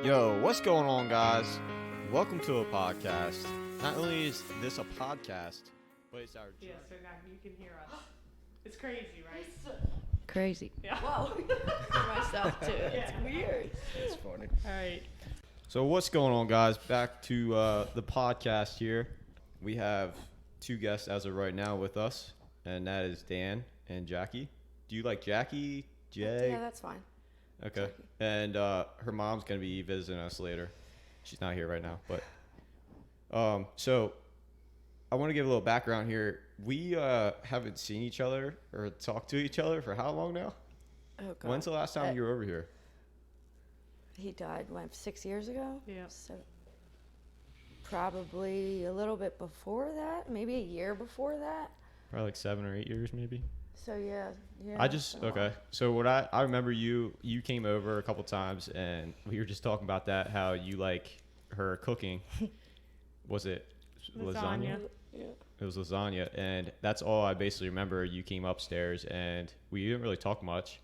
Yo, what's going on, guys? Welcome to a podcast. Not only is this a podcast, but it's our journey. Yeah, so now you can hear us. It's crazy, right? Crazy. Yeah. Whoa. For myself too. It's weird. It's funny. All right. So what's going on, guys? Back to the podcast here. We have two guests as of right now with us, and that is Dan and Jackie. Do you like Jackie? Jay? Yeah, that's fine. Okay. Jackie. And her mom's going to be visiting us later. She's not here right now, but so I want to give a little background here. We haven't seen each other or talked to each other for how long now? Oh God. When's the last time you were over here? He died 6 years ago. Yeah. So probably a little bit before that, maybe a year before that. Probably like 7 or 8 years, maybe. So yeah. Okay. So what I remember you came over a couple times and we were just talking about that, how you like her cooking. Was it lasagna? Yeah. It was lasagna, and that's all I basically remember. You came upstairs and we didn't really talk much.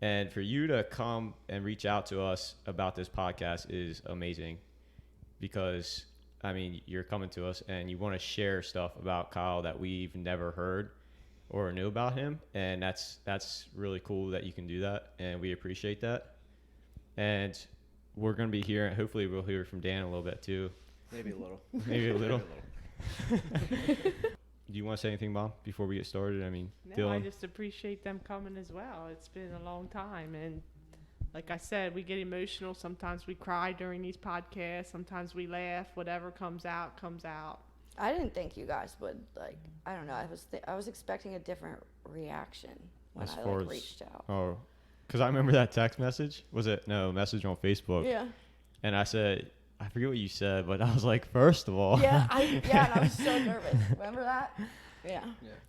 And for you to come and reach out to us about this podcast is amazing, because I mean, you're coming to us and you want to share stuff about Kyle that we've never heard or knew about him, and that's really cool that you can do that, and we appreciate that. And we're going to be hearing, hopefully we'll hear from Dan a little bit too. Maybe a little. Maybe a little. Do you want to say anything, Mom, before we get started? I mean, No, Dylan. I just appreciate them coming as well. It's been a long time, and like I said, we get emotional. Sometimes we cry during these podcasts. Sometimes we laugh. Whatever comes out, comes out. I didn't think you guys would like. I don't know. I was expecting a different reaction when As I far as- reached out. Oh, because I remember that text message. Was it? No, message on Facebook. Yeah. And I said, I forget what you said, but I was like, first of all. Yeah. And I was so nervous. Remember that? Yeah.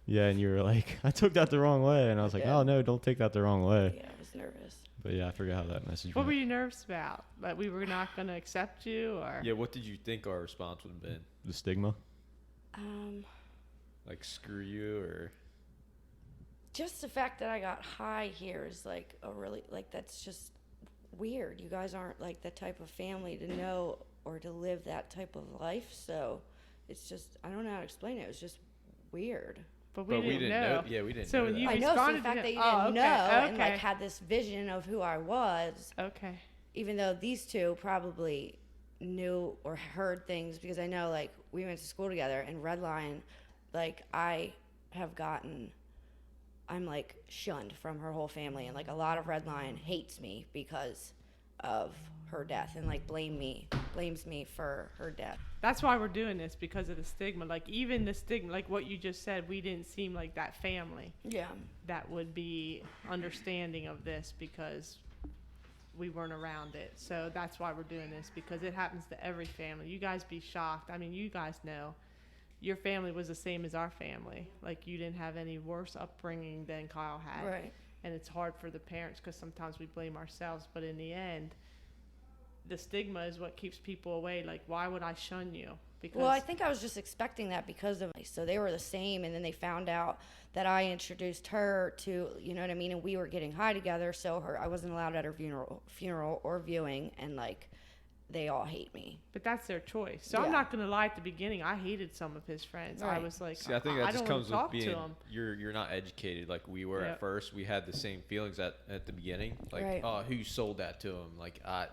Yeah, and you were like, I took that the wrong way. And I was like, Yeah. oh, no, don't take that the wrong way. Yeah. I was nervous. But yeah, I forgot how that message What were went. you nervous about? That we were not going to accept you, or? Yeah, what did you think our response would have been? The stigma? Like, screw you, or? Just the fact that I got high here is like a really, like, that's just weird. You guys aren't like the type of family to know or to live that type of life. So it's just, I don't know how to explain it. It was just weird. But we didn't know. Yeah, we didn't So know when that. you I know, so responded the to fact him- that you oh, didn't know okay, and like okay. had this vision of who I was, Okay. even though these two probably knew or heard things, because I know like we went to school together, and Redline, like I'm like shunned from her whole family, and like a lot of Redline hates me because of her death, and like blames me for her death. That's why we're doing this, because of the stigma. Like, even the stigma, like what you just said, we didn't seem like that family Yeah. that would be understanding of this, because we weren't around it. So that's why we're doing this, because it happens to every family. You guys be shocked. I mean, you guys know your family was the same as our family. Like, you didn't have any worse upbringing than Kyle had. Right. And it's hard for the parents, because sometimes we blame ourselves, but in the end, the stigma is what keeps people away. Like, why would I shun you? Because Well, I think I was just expecting that because of, so they were the same, and then they found out that I introduced her to, you know what I mean, and we were getting high together, so I wasn't allowed at her funeral or viewing, and like they all hate me. But that's their choice. So Yeah. I'm not going to lie, at the beginning, I hated some of his friends. I Right. was like, See, I think that I just don't wanna comes talk with to being, him. you're not educated like we were Yep. at first. We had the same feelings at the beginning. Like, Right. oh, who sold that to him? Like, I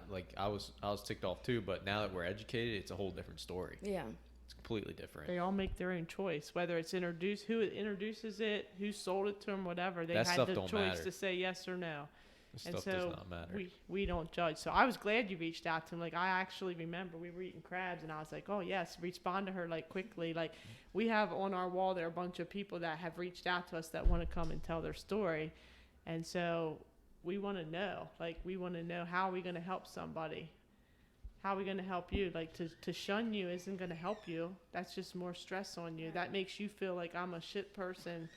was ticked off too, but now that we're educated, it's a whole different story. Yeah. It's completely different. They all make their own choice, whether it's who introduces it, who sold it to them, whatever. They That had stuff the don't choice matter. to say yes or no. This And stuff does so not matter. we don't judge. So I was glad you reached out to him. Like, I actually remember we were eating crabs, and I was like, oh yes, respond to her like quickly. Like, we have on our wall there a bunch of people that have reached out to us that want to come and tell their story, and so we want to know. Like, we want to know, how are we going to help somebody? How are we going to help you? Like, to shun you isn't going to help you. That's just more stress on you. That makes you feel like I'm a shit person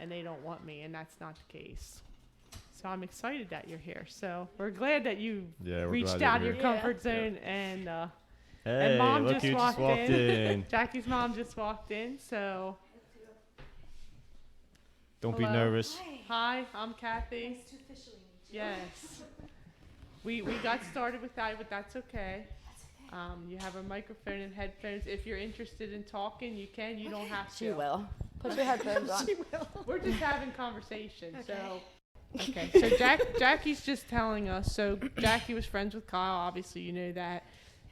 and they don't want me, and that's not the case. So I'm excited that you're here. So we're glad that you Yeah, we're reached glad out of you're your here. comfort zone. And Hey, Mom look just who walked just walked in. Jackie's mom just walked in. So Don't be Hello. nervous. hi, I'm Kathy. Nice to officially meet you. Yes. We got started with that, but that's okay. You have a microphone and headphones. If you're interested in talking, you can. You don't have to. She will. Put your headphones on. She will. We're just having conversation. Okay. So Jackie's just telling us. So Jackie was friends with Kyle. Obviously, you know that.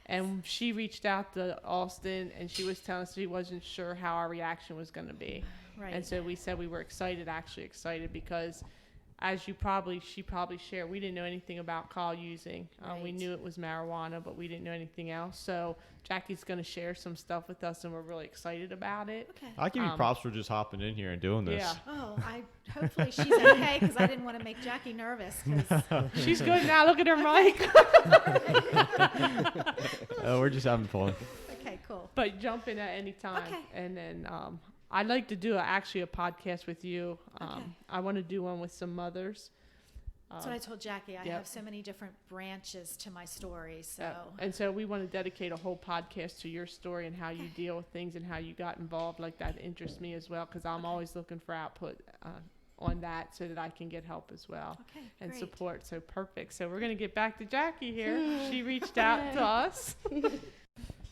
And she reached out to Austin, and she was telling us she wasn't sure how our reaction was going to be. Right. And so we said we were excited because, as she probably shared, we didn't know anything about Kyle using. We Right. knew it was marijuana, but we didn't know anything else. So Jackie's going to share some stuff with us, and we're really excited about it. Okay. I give you props for just hopping in here and doing this. Yeah. Oh, hopefully she's okay because I didn't want to make Jackie nervous. 'Cause She's good now. Look at her mic. We're just having fun. okay, cool. But jump in at any time. Okay. And then I'd like to do actually a podcast with you. Okay. I want to do one with some mothers. That's what I told Jackie. I yep. have so many different branches to my story. So And so we want to dedicate a whole podcast to your story and how you deal with things and how you got involved. Like that interests me as well because I'm always looking for output on that so that I can get help as well and great. support. So perfect. So we're going to get back to Jackie here. She reached out to us.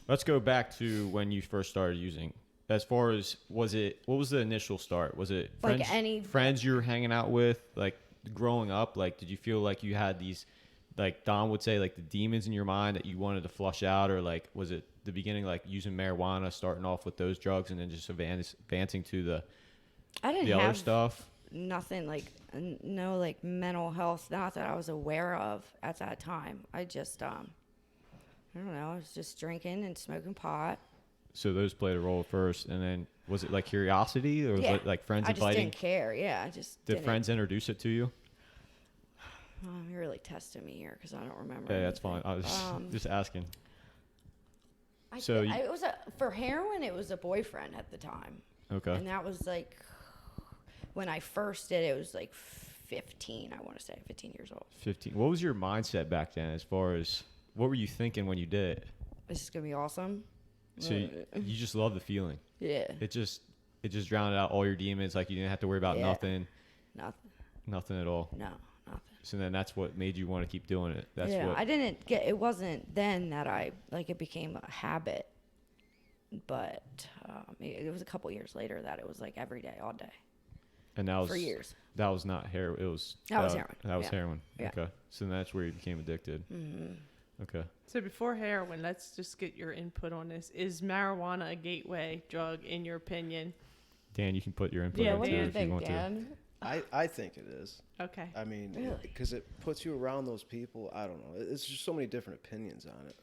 Let's go back to when you first started using. As far as what was the initial start? Was it friends, friends you were hanging out with, like growing up? Like, did you feel like you had these, like Don would say, like the demons in your mind that you wanted to flush out, or like was it the beginning, like using marijuana, starting off with those drugs, and then just advancing to the other stuff? Nothing like no like mental health, not that I was aware of at that time. I just I don't know, I was just drinking and smoking pot. So those played a role first, and then was it like curiosity, or was it like friends I just inviting? didn't care. Yeah, I just Did friends introduce it to you? You're really testing me here because I don't remember. Yeah, that's fine. I was just asking. It was for heroin. It was a boyfriend at the time. Okay. And that was like when I first did it was like 15. I want to say 15 years old. 15. What was your mindset back then? As far as what were you thinking when you did it? This is gonna be awesome. So you just love the feeling. Yeah. It just drowned out all your demons. Like you didn't have to worry about nothing. Nothing at all. No, nothing. So then that's what made you want to keep doing it. That's what I didn't get. It wasn't then that it became a habit, but it was a couple years later that it was like every day, all day. And that was for years. That was not heroin. It was heroin. That was heroin. Yeah. Okay. So that's where you became addicted. Mm-hmm. Okay. So before heroin, let's just get your input on this. Is marijuana a gateway drug in your opinion? Dan, you can put your input Yeah, in what too do you if you think, want Dan? I think it is. Okay. I mean, Really? because it puts you around those people. I don't know. It's just so many different opinions on it.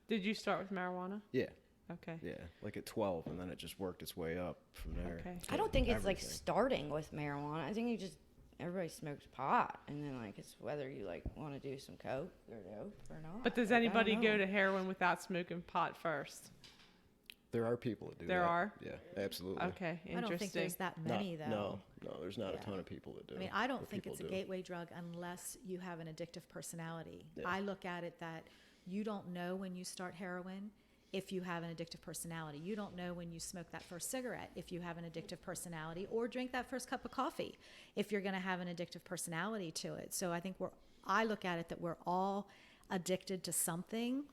Did you start with marijuana? Yeah. Okay. Yeah, like at 12, and then it just worked its way up from there. Okay. I don't think it's like Everything. starting with marijuana. I think everybody smokes pot, and then like it's whether you like want to do some coke or dope or not. But does Like, I don't anybody go know. to heroin without smoking pot first? There are people that do There that. are? Yeah, absolutely. Okay, interesting. I don't think there's that many though. No, there's not Yeah. a ton of people that do. I mean, I don't but think people it's a do. gateway drug unless you have an addictive personality. Yeah. I look at it that you don't know when you start heroin if you have an addictive personality. You don't know when you smoke that first cigarette if you have an addictive personality, or drink that first cup of coffee if you're going to have an addictive personality to it. So I think I look at it that we're all addicted to something,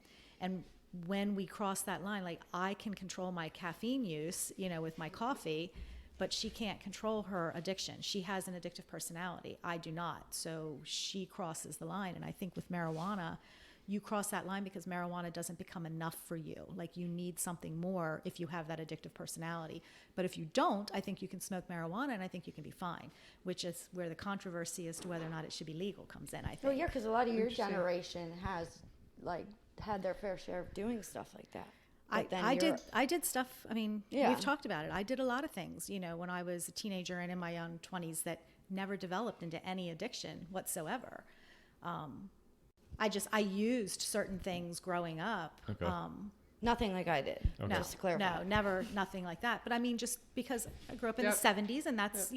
and when we cross that line, like I can control my caffeine use, with my coffee, but she can't control her addiction. She has an addictive personality. I do not. So she crosses the line. And I think with marijuana, you cross that line because marijuana doesn't become enough for you. Like you need something more if you have that addictive personality. But if you don't, I think you can smoke marijuana and I think you can be fine, which is where the controversy as to whether or not it should be legal comes in, I think. Well, yeah, because a lot of your Interesting. generation has like had their fair share of doing stuff like that. I did stuff. I mean, Yeah. we've talked about it. I did a lot of things, when I was a teenager and in my young 20s that never developed into any addiction whatsoever. I used certain things growing up. Okay. Nothing like I did. Okay. No, Just to clarify. no, never, nothing like that. But I mean, just because I grew up in Yep. the 70s and that's,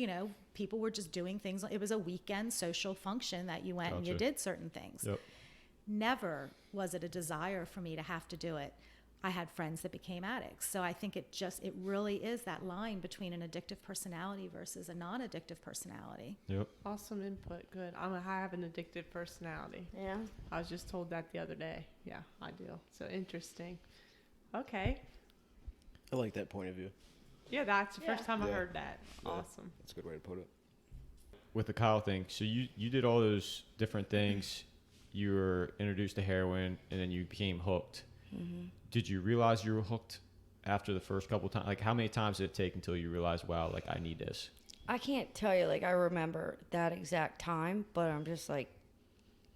people were just doing things. It was a weekend social function that you went and you Gotcha. did certain things. Yep. Never was it a desire for me to have to do it. I had friends that became addicts. So I think it really is that line between an addictive personality versus a non-addictive personality. Yep. Awesome input. Good. I have an addictive personality. Yeah. I was just told that the other day. Yeah, I do. So interesting. Okay. I like that point of view. Yeah, that's the first time I Yeah. heard that. Yeah. Awesome. That's a good way to put it. With the Kyle thing, so you did all those different things. You were introduced to heroin, and then you became hooked. Mm-hmm. Did you realize you were hooked after the first couple times? Like, how many times did it take until you realized, wow, like, I need this? I can't tell you, like, I remember that exact time, but I'm just, like,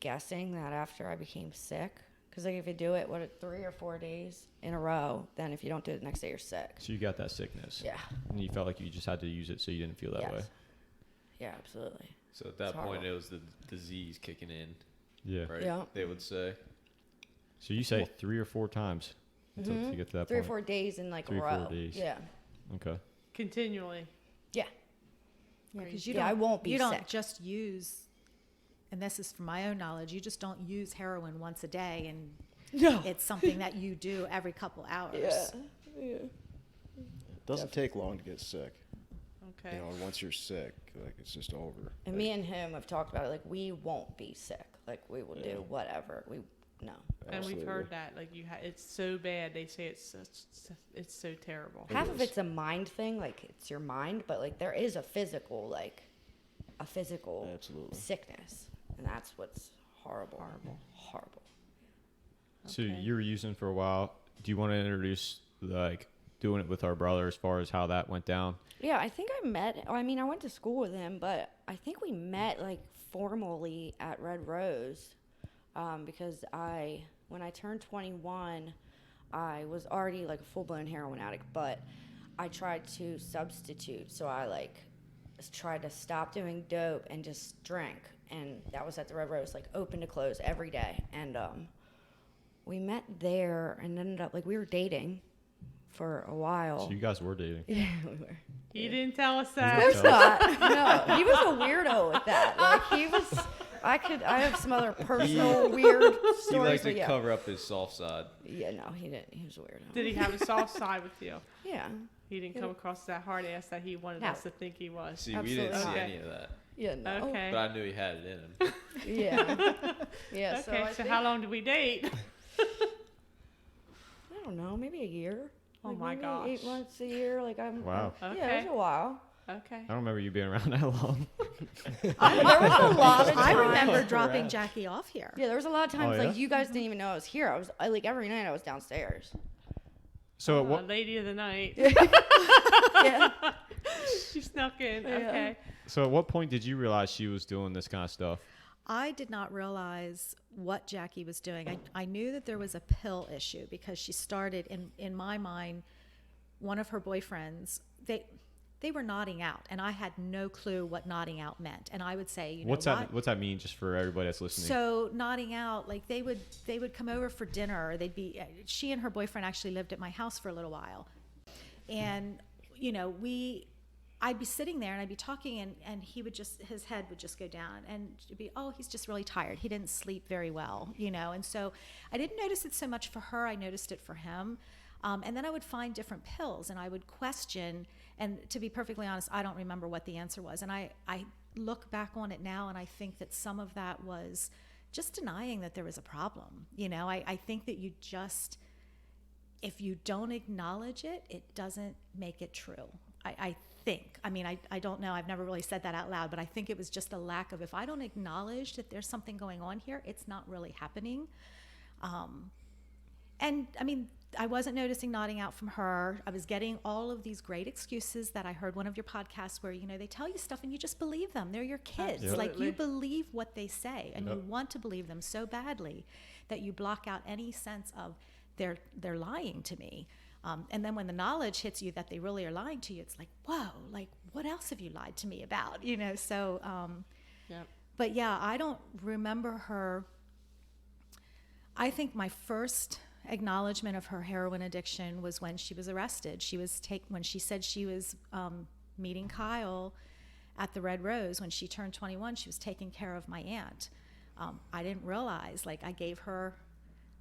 guessing that after I became sick. Because, like, if you do it, 3 or 4 days in a row, then if you don't do it the next day, you're sick. So you got that sickness. Yeah. And you felt like you just had to use it so you didn't feel that Yes. way. Yeah, absolutely. So at that It's point, horrible. it was the disease kicking in, Yeah. right? Yeah. They would say. So you say 3 or 4 times until Mhm. to get to that 3 or point. 4 days in, like, 3 a or 4 row. days. Yeah. Okay. Continually. Yeah. Yeah, because you Yeah, I don't, won't be you don't sick. just use, and this is from my own knowledge, you just don't use heroin once a day, and No. it's something that you do every couple hours. Yeah. It doesn't take long to get sick. Okay. You know, once you're sick, like it's just over. And me and him have talked about it. Like, we won't be sick. Like, we will Yeah. do whatever. No. And we've Absolutely. heard that, like, it's so bad. They say it's so terrible. It Half of is. it's a mind thing. Like, it's your mind. But, like, there is a physical Absolutely. sickness. And that's what's horrible. Horrible. So Okay. you were using for a while. Do you want to introduce, like, doing it with our brother as far as how that went down? Yeah, I think I went to school with him, but I think we met, like, formally at Red Rose because when I turned 21, I was already, like, a full-blown heroin addict, but I tried to substitute. So I, like, tried to stop doing dope and just drink. And that was at the Red Rose, like, open to close every day. And we met there and ended up, like, we were dating for a while. So you guys were dating. Yeah, we were. You didn't tell us Of that. course not. No, he was a weirdo with that. Like, he was. I have some other personal weird He stories. liked to but yeah. cover up his soft side. Yeah, no, he didn't. He was a weirdo. Did he have a soft side with you? Yeah. He didn't come across that hard ass that he wanted No. us to think he was. See, we didn't see Absolutely not. any of that. Yeah. No. Okay. But I knew he had it in him. Yeah. Yeah. Okay, I so think- how long did we date? I don't know. Maybe a year. Oh Like, my maybe gosh. 8 months, a year. Like, Wow. Yeah, it Okay. was a while. Okay. I don't remember you being around that long. There was a lot of I times. remember dropping Jackie off here. Yeah, there was a lot of times Oh, like yeah? you guys didn't even know I was here. Like every night I was downstairs. So at what? Lady of the night. Yeah. She snuck in. Yeah. Okay. So at what point did you realize she was doing this kind of stuff? I did not realize what Jackie was doing. I knew that there was a pill issue because she started, in my mind, one of her boyfriends, they were nodding out, and I had no clue what nodding out meant. And I would say, you know, What's that mean, just for everybody that's listening? So nodding out, like they would come over for dinner. Or they'd be. She and her boyfriend actually lived at my house for a little while, and you know I'd be sitting there and I'd be talking and he would his head would just go down and it'd be, oh, he's just really tired. He didn't sleep very well, you know. And so I didn't notice it so much for her. I noticed it for him. And then I would find different pills and I would question. And to be perfectly honest, I don't remember what the answer was. And I look back on it now and I think that some of that was just denying that there was a problem. You know, I think that if you don't acknowledge it, it doesn't make it true. I think. I mean, I don't know. I've never really said that out loud, but I think it was just a lack of, if I don't acknowledge that there's something going on here, it's not really happening. And I mean, I wasn't noticing nodding out from her. I was getting all of these great excuses that I heard one of your podcasts where, you know, they tell you stuff and you just believe them. They're your kids. Yep. Like you Absolutely. believe what they say and Yep. you want to believe them so badly that you block out any sense of they're lying to me. And then when the knowledge hits you that they really are lying to you, it's like, whoa, like what else have you lied to me about? You know, so, Yep. but yeah, I don't remember her. I think my first acknowledgement of her heroin addiction was when she was arrested. When she said she was meeting Kyle at the Red Rose when she turned 21. She was taking care of my aunt. I didn't realize, like, I gave her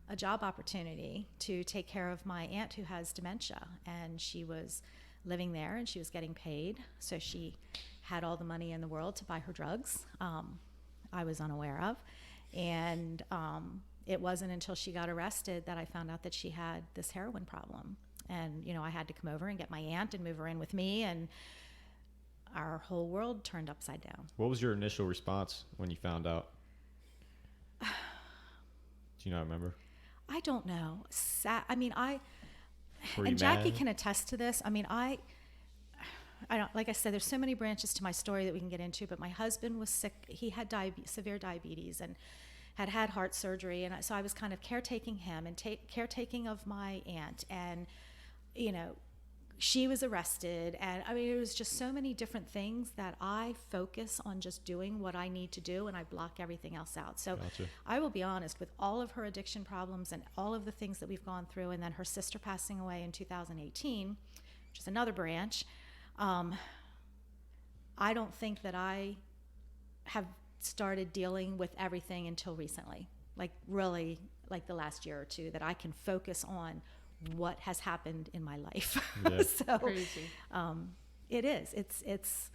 a job opportunity to take care of my aunt who has dementia, and she was living there and she was getting paid, so she had all the money in the world to buy her drugs. I was unaware of, and it wasn't until she got arrested that I found out that she had this heroin problem. And I had to come over and get my aunt and move her in with me, and our whole world turned upside down. What was your initial response when you found out? Do you not remember? I don't know. Were you And Jackie mad? can attest to this. I don't, like I said, there's so many branches to my story that we can get into, but my husband was sick. He had severe diabetes and had heart surgery. And so I was kind of caretaking him and caretaking of my aunt. And, she was arrested. And it was just so many different things that I focus on just doing what I need to do, and I block everything else out. So Gotcha. I will be honest, with all of her addiction problems and all of the things that we've gone through, and then her sister passing away in 2018, which is another branch, I don't think that I have started dealing with everything until recently, like really like the last year or two, that I can focus on what has happened in my life. Yeah. So Crazy. it is. It's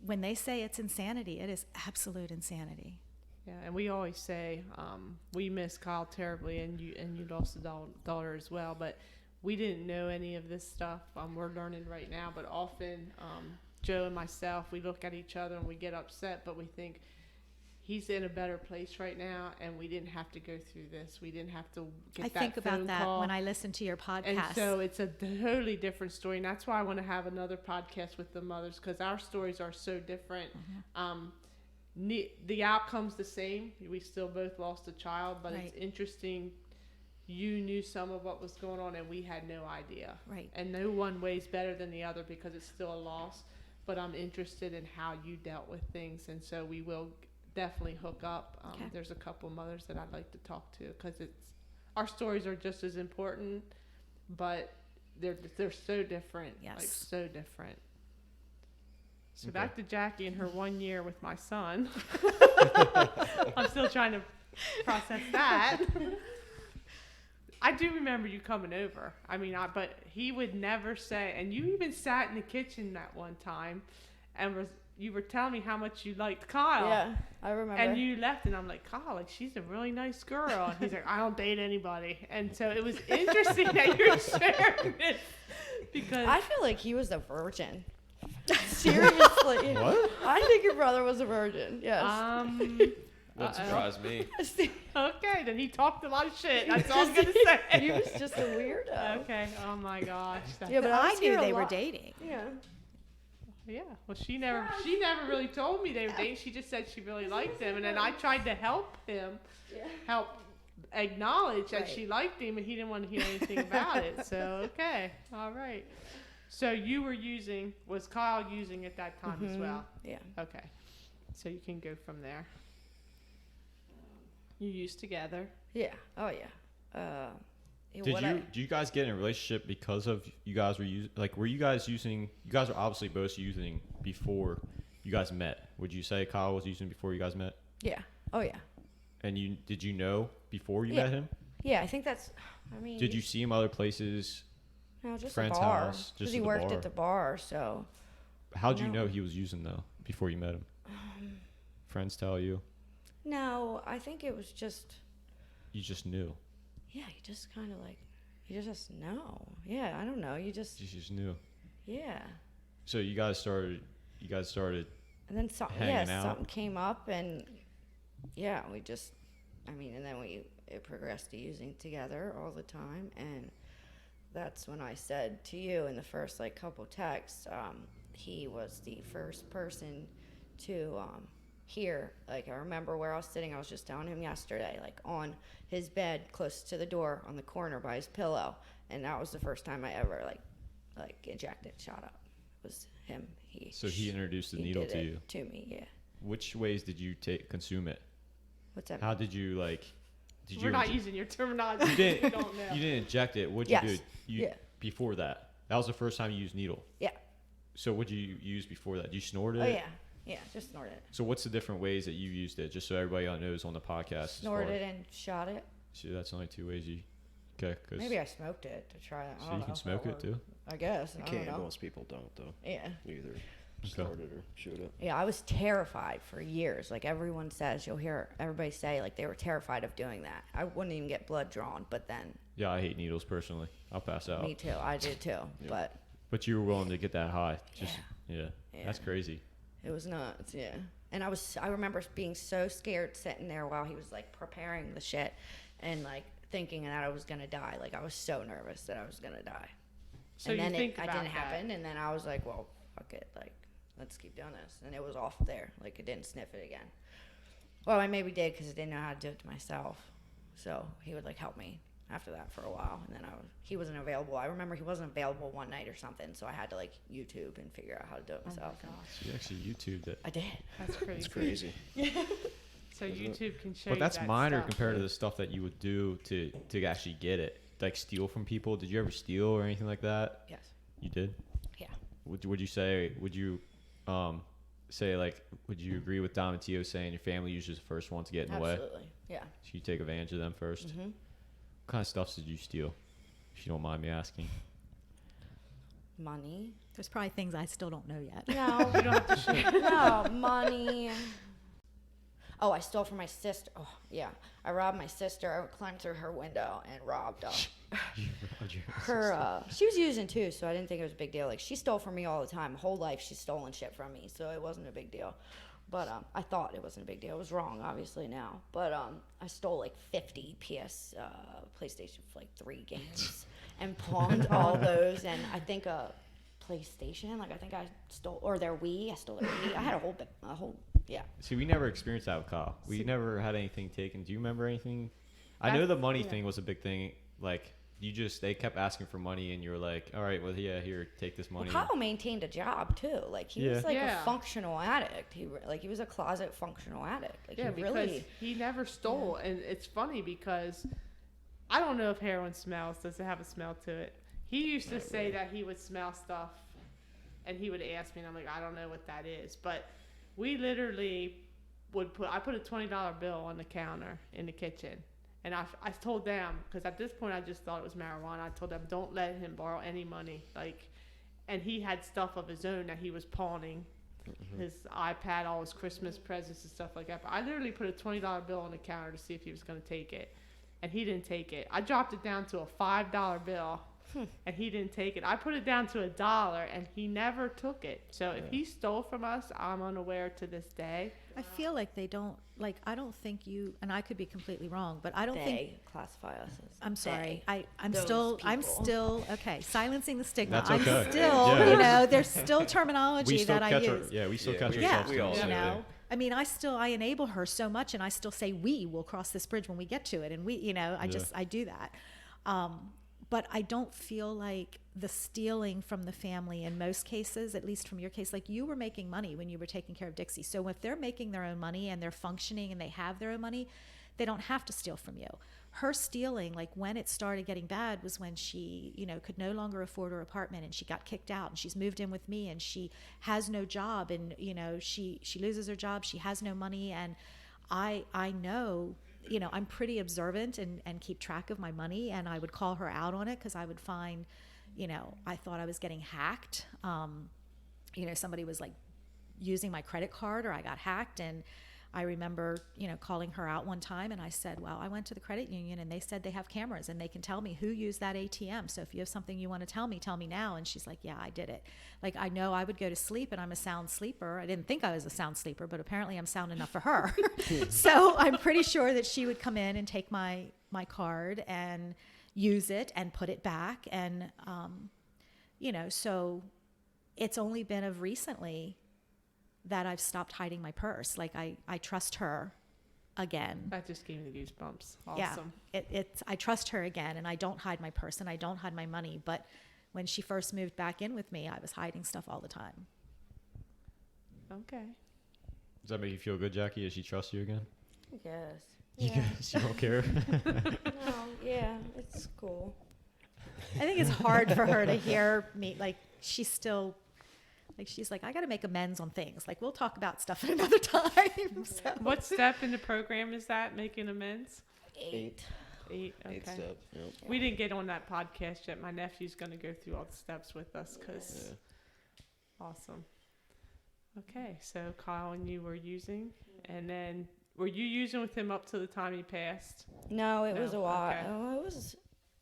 when they say it's insanity, it is absolute insanity. Yeah, and we always say we miss Kyle terribly, and you lost a daughter as well. But we didn't know any of this stuff. We're learning right now. But often, Joe and myself, we look at each other and we get upset, but we think he's in a better place right now, and we didn't have to go through this. We didn't have to get I that think phone about that call. when I listen to your podcast. And so it's a totally different story. And that's why I want to have another podcast with the mothers, because our stories are so different. The outcome's the same. We still both lost a child, but Right. it's interesting. You knew some of what was going on, and we had no idea. Right. And no one weighs better than the other because it's still a loss. But I'm interested in how you dealt with things. And so we will definitely hook up. Okay. There's a couple mothers that I'd like to talk to, because our stories are just as important, but they're so different. Yes. Like so different. So Okay. back to Jackie and her 1 year with my son. I'm still trying to process that. I do remember you coming over. But he would never say, and you even sat in the kitchen that one time and you were telling me how much you liked Kyle. Yeah, I remember. And you left, and I'm like, Kyle, like, she's a really nice girl. And he's like, I don't date anybody. And so it was interesting that you're sharing this, because I feel like he was a virgin. Seriously. What? I think your brother was a virgin. Yes. Wouldn't surprise me. Okay, then he talked a lot of shit. That's all I'm gonna say. He was just a weirdo. Okay. Oh my gosh. Yeah, but I was knew here a they were lot. dating. Yeah. Yeah. Well, she never really told me they were dating. She just said she really liked him, and then I tried to help him, help acknowledge that she liked him, and he didn't want to hear anything about it. So okay, all right. So was Kyle using at that time as well? Yeah. Okay. So you can go from there. You used together. Yeah. Oh yeah. Do you guys get in a relationship because of you guys were using, like, were you guys using, you guys are obviously both using before you guys met. Would you say Kyle was using before you guys met? Yeah. Oh yeah. And did you know before you Yeah. met him? Yeah, I think that's. Did you see him other places? No, just friend's a bar. house, Because just he at the worked bar? at the bar, so. How'd you No. know he was using though before you met him? Friends tell you? No, I think it was just. You just knew. Yeah, you just kind of like. You just know. Yeah, I don't know. You just. You just knew. Yeah. So you guys started. And then hanging out. something came up, and yeah, we just. And then it progressed to using together all the time, and that's when I said to you in the first couple texts, he was the first person to hear. I remember where I was sitting. I was just telling him yesterday, on his bed, close to the door, on the corner by his pillow, and that was the first time I ever injected, shot up. It was him. So he introduced the needle did to it you. To me, yeah. Which ways did you consume it? What's that? How did you We're not using your terminology. You didn't. We don't know. You didn't inject it. What'd Yes. you do? Yeah. Before that. That was the first time you used needle. Yeah. So what'd you use before that? You snorted Oh it? yeah. Yeah, just snorted it. So what's the different ways that you used it, just so everybody knows on the podcast? Snorted and shot it. See, that's only 2 ways you. Okay, cause Maybe I smoked it to try it. I so don't you know can if smoke that it too. worked. I guess. You I don't can't. know. Most people don't though. Yeah. You either start it or shoot it. Yeah, I was terrified for years. Like everyone says, you'll hear everybody say like they were terrified of doing that. I wouldn't even get blood drawn, but then Yeah, I hate needles personally. I'll pass out. me too. I did too. But But you were willing to get that high. Just yeah. Yeah. That's crazy. it was nuts. Yeah. And I remember being so scared sitting there while he was like preparing the shit and like thinking that I was gonna die. Like I was so nervous that I was gonna die. So and you then think it about didn't that. happen, and then I was like, well, fuck it, like let's keep doing this, and it was off there, like it didn't sniff it again. Well, I maybe did because I didn't know how to do it to myself, so he would like help me after that for a while, and then he wasn't available. I remember he wasn't available one night or something, so I had to like YouTube and figure out how to do it myself. Oh my gosh, So you actually YouTubed it. I did. that's pretty It's crazy. So YouTube can show But you that's that minor stuff. compared to the stuff that you would do to actually get it. Like steal from people. Did you ever steal or anything like that? Yes. You did? Yeah. Would you say would you would you agree with Dom and Tio saying your family usually is the first one to get in the way? Absolutely. Yeah. So you take advantage of them 1st. Mhm. What kind of stuff did you steal? If you don't mind me asking. Money. There's probably things I still don't know yet. No, we don't have to share. No, money. Oh, I stole from my sister. Oh, yeah. I robbed my sister. I climbed through her window and robbed her. She was using too, so I didn't think it was a big deal. Like, she stole from me all the time. Whole life, she's stolen shit from me, so it wasn't a big deal. But I thought it wasn't a big deal. It was wrong, obviously, now. But I stole like 50 PlayStation 3 games and pawned all those. And I think PlayStation, like I think I stole, or their Wii. I stole their Wii. I had a whole, yeah. See, we never experienced that with Kyle. We never had anything taken. Do you remember anything? I know the money thing was a big thing. Like, they kept asking for money, and you were like, all right, well, yeah, here, take this money. Well, Kyle maintained a job too. Like he was like a functional addict. He was a closet functional addict. Like Yeah, he because really. he never stole, and it's funny because I don't know if heroin smells. Does it have a smell to it? He used to say that he would smell stuff, and he would ask me, and I'm like, I don't know what that is. But we literally I put a $20 bill on the counter in the kitchen. And I told them, because at this point I just thought it was marijuana. I told them, don't let him borrow any money. And he had stuff of his own that he was pawning, his iPad, all his Christmas presents and stuff like that. But I literally put a $20 bill on the counter to see if he was going to take it, and he didn't take it. I dropped it down to a $5 bill, and he didn't take it. I put it down to $1, and he never took it. So if he stole from us, I'm unaware to this day. I feel like they don't, like, I don't think you, and I could be completely wrong, but I don't think, They classify us as. I'm sorry. they. I'm Those still, okay, silencing the stigma. That's I'm okay. still, Yeah. there's still terminology that I use. We still catch Yeah, ourselves. we doing all the you same know, thing. I mean, I enable her so much, and I still say we will cross this bridge when we get to it, and I do that. But I don't feel like the stealing from the family in most cases, at least from your case, like you were making money when you were taking care of Dixie. So if they're making their own money and they're functioning and they have their own money, they don't have to steal from you. Her stealing, like when it started getting bad, was when she, could no longer afford her apartment, and she got kicked out, and she's moved in with me, and she has no job, and she loses her job, she has no money, and I know, I'm pretty observant and keep track of my money, and I would call her out on it because I would find, I thought I was getting hacked. Somebody was like using my credit card, or I got hacked, and I remember, calling her out one time, and I said, well, I went to the credit union, and they said they have cameras, and they can tell me who used that ATM. So if you have something you want to tell me now. And she's like, yeah, I did it. Like, I know I would go to sleep, and I'm a sound sleeper. I didn't think I was a sound sleeper, but apparently I'm sound enough for her. So I'm pretty sure that she would come in and take my card and use it and put it back. And, so it's only been of recently that I've stopped hiding my purse. Like I trust her again. That just gave me the goosebumps. Awesome. Yeah, I trust her again, and I don't hide my purse, and I don't hide my money. But when she first moved back in with me, I was hiding stuff all the time. Okay. Does that make you feel good, Jackie? Does she trust you again? Yes. You Yeah. She don't care. No, yeah, it's cool. I think it's hard for her to hear me. Like, she's still, like, she's like, I got to make amends on things. Like, we'll talk about stuff at another time. So. What step in the program is that, making amends? 8. 8. Okay. 8 step. Yep. We didn't get on that podcast yet. My nephew's going to go through all the steps with us because awesome. Okay, so Kyle and you were using, and then were you using with him up to the time he passed? No, it was a No, while. okay. Oh,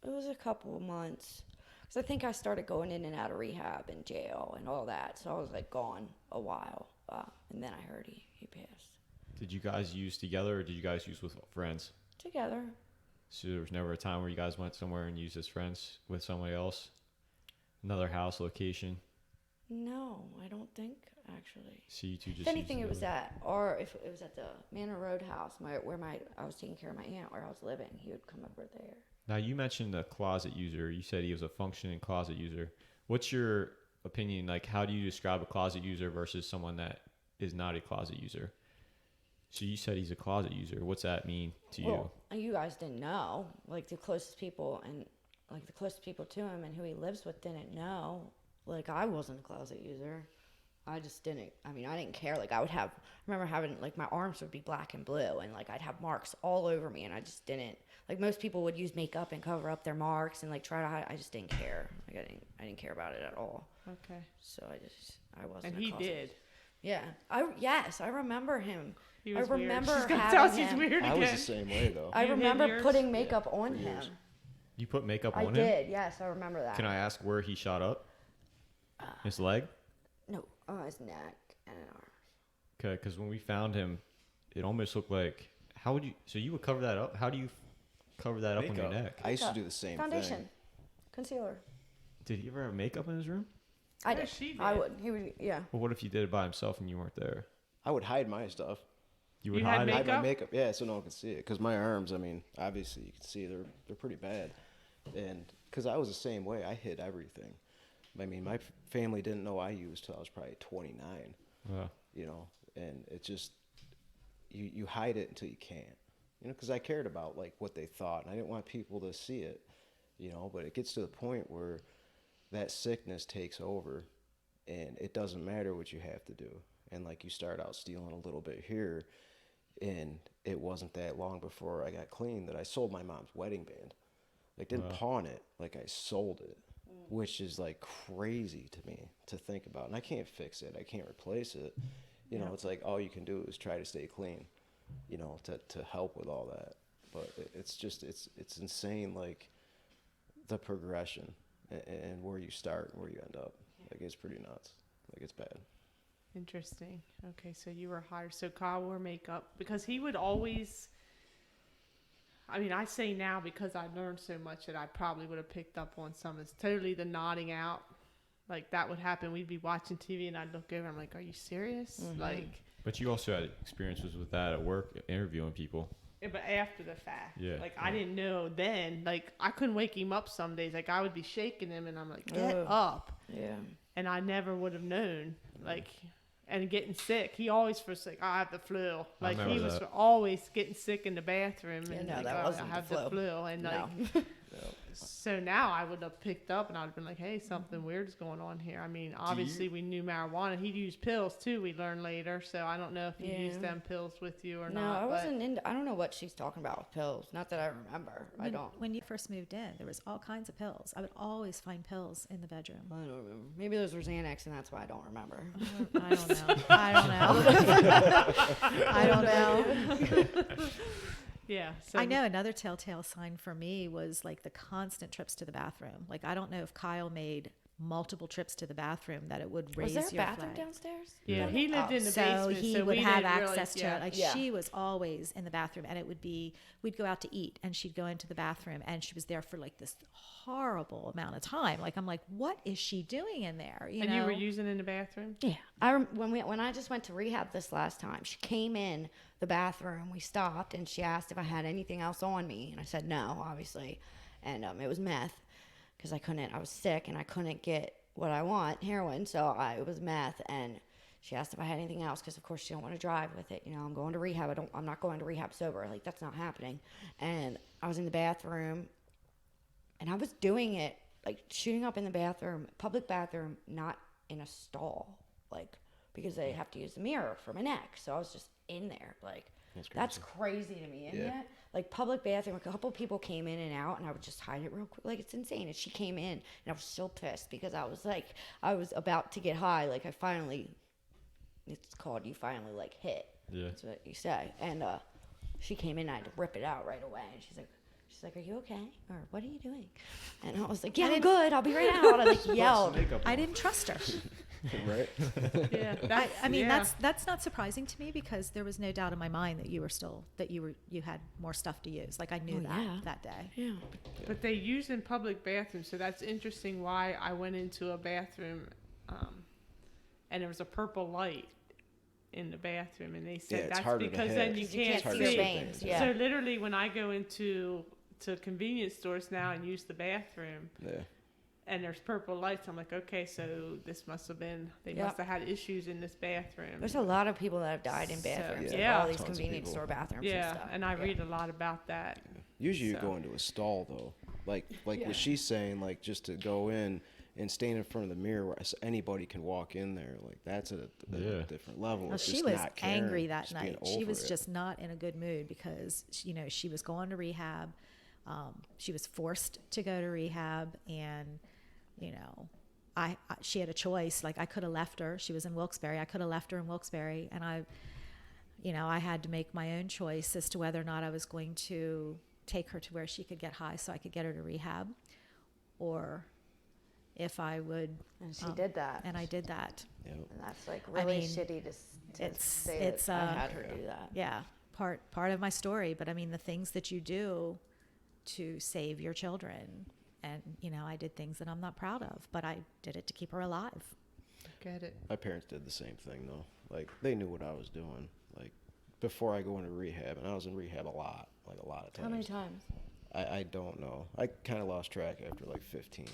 it was a couple of months. Because I think I started going in and out of rehab and jail and all that. So I was like gone a while. And then I heard he passed. Did you guys use together, or did you guys use with friends? Together. So there was never a time where you guys went somewhere and used as friends with somebody else? Another house location? No, I don't think, actually. So you two just If anything, used it was together. or if it was at the Manor Road house, where I was taking care of my aunt, where I was living, he would come over there. Now, you mentioned a closet user. You said he was a functioning closet user. What's your opinion? Like, how do you describe a closet user versus someone that is not a closet user? So you said he's a closet user. What's that mean to you? Well, you guys didn't know. Like, the closest people to him and who he lives with didn't know. Like, I wasn't a closet user. I just didn't. I mean, I didn't care. Like, I remember having, like, my arms would be black and blue, and, like, I'd have marks all over me, and I just didn't. Like, most people would use makeup and cover up their marks and, like, try to hide. I just didn't care. Like, I didn't care about it at all. Okay. So I wasn't. And he did. Yeah. I remember him. He was I remember weird. She's gonna having tell us he's him. weird I again. was the same way though. I You hid remember yours? putting makeup on for him. years. You put makeup I on him? did. Yes, I remember that. Can I ask where he shot up? His leg? No, his neck and an arm. Okay, because when we found him, it almost looked like, how would you, so you would cover that up? How do you cover that up on your Makeup. neck? I used to do the same Foundation, thing. concealer. Did he ever have makeup in his room? I Yeah, did. she I did. would. He would. Yeah. Well, what if he did it by himself and you weren't there? I would hide my stuff. You would You had hide it? Hide my Makeup? makeup, yeah, so no one could see it. Because my arms, I mean, obviously you can see they're pretty bad, and because I was the same way, I hid everything. I mean, my family didn't know I used till I was probably 29. Wow. You know, and it just you hide it until you can't. You know, because I cared about like what they thought, and I didn't want people to see it. You know, but it gets to the point where that sickness takes over, and it doesn't matter what you have to do. And like you start out stealing a little bit here, and it wasn't that long before I got clean that I sold my mom's wedding band. Like, didn't Wow. pawn it, like I sold it, which is like crazy to me to think about. And I can't fix it, I can't replace it. You know, it's like all you can do is try to stay clean, you know, to help with all that. But it's just it's insane, like the progression and where you start and where you end up. Like, it's pretty nuts. Like, it's bad. Interesting. Okay, so you were hired. So Kyle wore makeup because he would always. I mean, I say now because I learned so much that I probably would have picked up on some. It's totally the nodding out. Like, that would happen. We'd be watching TV and I'd look over. I'm like, are you serious? Like, But you also had experiences with that at work, interviewing people. yeah, but after the fact. Yeah. Like, I didn't know then. Like, I couldn't wake him up some days. Like, I would be shaking him and I'm like, get Ugh. up. Yeah. And I never would have known. Like, and getting sick. He always was like, I have the flu. Like, he remember was that. always getting sick in the bathroom. Yeah, And no, like, that "Oh, wasn't I the have flu." the flu. And No. like, so now I would have picked up and I'd have been like, hey, something weird is going on here. I mean, obviously we knew marijuana. He'd use pills too, we learned later. So I don't know if he used Yeah. them pills with you or No, not. I but wasn't into. I don't know what she's talking about with pills. Not that I remember. I When, don't. when you first moved in, there was all kinds of pills. I would always find pills in the bedroom. I don't remember. Maybe those were Xanax, and that's why I don't remember. I don't know. I don't know. yeah. So I know another telltale sign for me was like the constant trips to the bathroom. Like, I don't know if Kyle made multiple trips to the bathroom that it would raise Was there a your bathroom flag. downstairs? Yeah, he lived in the So basement. he so would we have didn't really- access to it. Like, Yeah. she was always in the bathroom, and it would be, we'd go out to eat and she'd go into the bathroom and she was there for like this horrible amount of time. Like, I'm like, what is she doing in there? You and know? you were using in the bathroom? Yeah. When I just went to rehab this last time, she came in the bathroom. We stopped, and she asked if I had anything else on me, and I said no, obviously, and it was meth because I was sick and I couldn't get what I want, heroin, so it was meth. And she asked if I had anything else because, of course, she don't want to drive with it. You know, I'm going to rehab. I'm not going to rehab sober. Like, that's not happening. And I was in the bathroom, and I was doing it, like, shooting up in the bathroom, public bathroom, not in a stall, like, because they have to use the mirror for my neck. So I was just in there, like, That's crazy to me, isn't Yeah. it? Like public bathroom, a couple people came in and out, and I would just hide it real quick. Like it's insane. And she came in, and I was so pissed because I was about to get high. Like I finally, it's called you finally like hit. Yeah. That's what you say. And she came in, and I had to rip it out right away. And she's like, "Are you okay? Or what are you doing?" And I was like, "Yeah, I'm good. I'll be right out." I like yelled. I didn't trust her. Right? Yeah. I mean, that's not surprising to me because there was no doubt in my mind that you had more stuff to use. Like I knew that day. Yeah. But they use in public bathrooms, so that's interesting. Why I went into a bathroom, and there was a purple light in the bathroom, and they said it's that's harder to because hit. then you can't see see. your veins. Yeah. So literally, when I go into convenience stores now and use the bathroom, Yeah. and there's purple lights, I'm like, okay, so this must have been they Yep. must have had issues in this bathroom. There's a lot of people that have died in bathrooms. yeah. Like all these Tons of convenience people. store bathrooms. Yeah, and stuff. and I read a lot about that. Usually you So- go into a stall though, like what she's saying, like just to go in and stand in front of the mirror where anybody can walk in there. Like that's a different level. Well, It's she just was not caring, angry that just being night. She over was it. just not in a good mood because she was going to rehab. She was forced to go to rehab, and she had a choice. Like I could have left her. She was in Wilkes-Barre. I could have left her in Wilkes-Barre, and I had to make my own choice as to whether or not I was going to take her to where she could get high so I could get her to rehab, or if I would. And she did that. And I did that. Yep. And that's like really mean, shitty to it's- say it's, that I had her do that. Yeah, part of my story. But I mean, the things that you do to save your children, and I did things that I'm not proud of, but I did it to keep her alive. Get it? My parents did the same thing though. Like they knew what I was doing. Like before I go into rehab, and I was in rehab a lot of times. How many times? I don't know. I kind of lost track after like 15,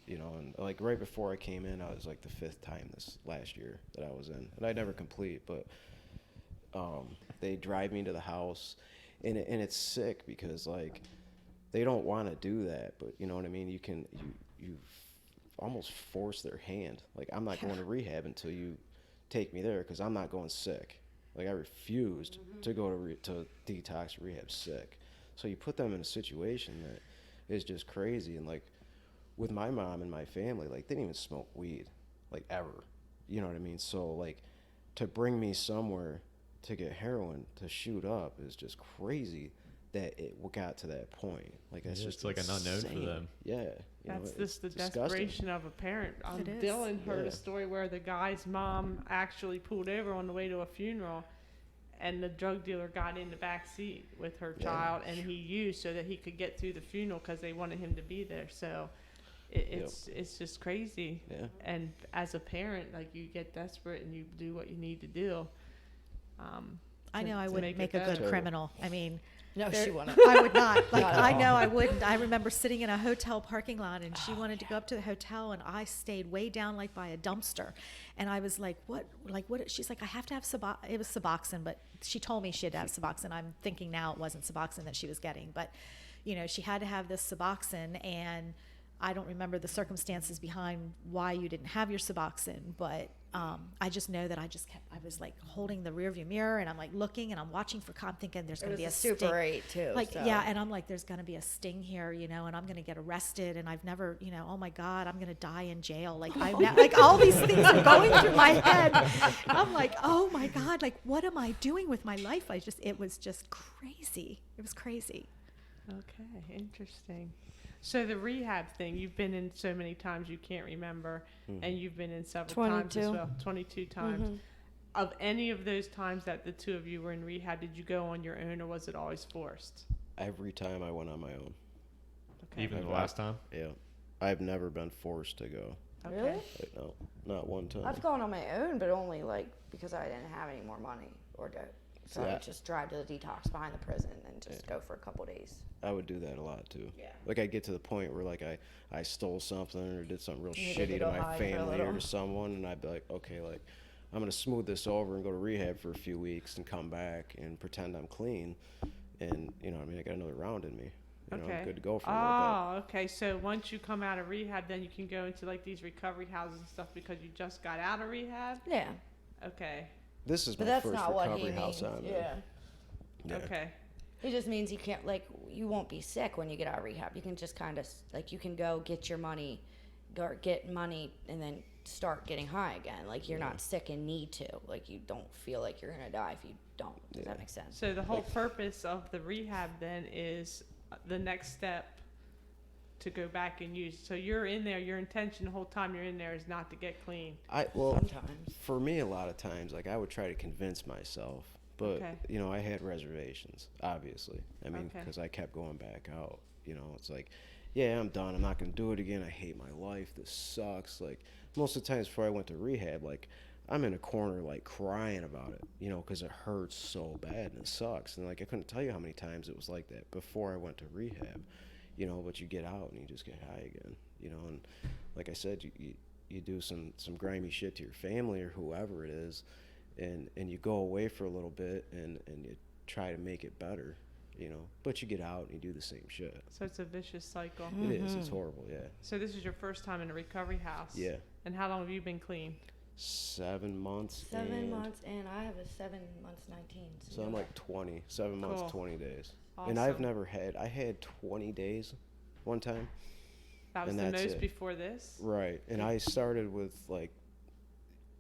and like right before I came in, I was like the 5th time this last year that I was in, and I never complete, but they drive me to the house, and it's sick because like they don't want to do that, but you know what I mean? You almost force their hand. Like I'm not going to rehab until you take me there because I'm not going sick. Like I refused to go to detox rehab sick. So you put them in a situation that is just crazy. And like with my mom and my family, like they didn't even smoke weed, like ever. You know what I mean? So like to bring me somewhere to get heroin to shoot up is just crazy that it got to that point. Like that's Yeah, just it's like an unknown for insane. them. Yeah. That's it's just the disgusting. desperation of a parent. It is. Dylan heard Yeah. a story where the guy's mom actually pulled over on the way to a funeral, and the drug dealer got in the back seat with her child, and he used so that he could get through the funeral because they wanted him to be there. So it's just crazy. Yeah. And as a parent, like you get desperate and you do what you need to do. I know I to wouldn't make make it a good better. criminal. I mean, No, there- she wouldn't. I would not. Like Not at I all. know I wouldn't. I remember sitting in a hotel parking lot, and she wanted to go up to the hotel, and I stayed way down, like by a dumpster, and I was like, "What? Like what?" She's like, "I have to have it was Suboxone," but she told me she had to have Suboxone. I'm thinking now it wasn't Suboxone that she was getting, but she had to have this Suboxone, and I don't remember the circumstances behind why you didn't have your Suboxone, but I just know that I was like holding the rearview mirror, and I'm like looking, and I'm watching for I'm thinking there's It going to was be a a Super sting. 8 too. Like, so. yeah, and I'm like, there's going to be a sting here, and I'm going to get arrested, and I've never, oh my God, I'm going to die in jail. Like, like all these things are going through my head. I'm like, oh my God, like, what am I doing with my life? It was just crazy. It was crazy. Okay, interesting. So the rehab thing, you've been in so many times you can't remember, and you've been in several times as 22. well, 22 times. Of any of those times that the two of you were in rehab, did you go on your own or was it always forced? Every time I went on my own. Okay. Even the last time? Yeah. I've never been forced to go. Okay. Really? Like, no, not one time. I've gone on my own, but only like because I didn't have any more money or dope. So I Yeah. would just drive to the detox behind the prison and just go for a couple days. I would do that a lot too. Yeah. Like I'd get to the point where like I stole something or did something real You needed to shitty to go my hide for a family or little. to someone, and I'd be like, okay, like I'm gonna smooth this over and go to rehab for a few weeks and come back and pretend I'm clean, and I got another round in me. I'm good to go for a little Oh, okay. So once you come out of rehab, then you can go into like these recovery houses and stuff because you just got out of rehab? Yeah. Okay. bit. This is But my that's first not what he recovery house means. I'm in. Yeah. Yeah. Okay. It just means you can't, like, you won't be sick when you get out of rehab. You can just kind of, like, you can go get your money, get money, and then start getting high again. Like, you're not sick and need to. Like, you don't feel like you're going to die if you don't. Does that make sense? So the whole purpose of the rehab then is the next step to go back and use. So you're in there, your intention the whole time you're in there is not to get clean. Sometimes. For me, a lot of times, like, I would try to convince myself, but Okay. you know, I had reservations, obviously. I mean, Okay. because I kept going back out. You know, it's like, yeah, I'm done. I'm not gonna do it again. I hate my life. This sucks. Like, most of the times before I went to rehab, like, I'm in a corner, like, crying about it, you know, because it hurts so bad and it sucks. And like, I couldn't tell you how many times it was like that before I went to rehab. You know, but you get out and you just get high again, you know, and like I said, you do some grimy shit to your family or whoever it is, and you go away for a little bit and you try to make it better, you know, but you get out and you do the same shit. So it's a vicious cycle. It is, it's horrible, yeah. So this is your first time in a recovery house. Yeah. And how long have you been clean? 7 months. 7 months, and I have a 7 months, 19. So I'm like 7 months, Cool. 20 days. Awesome. And I've never I had 20 days one time. That was and the that's most it. before this? Right. And I started with, like,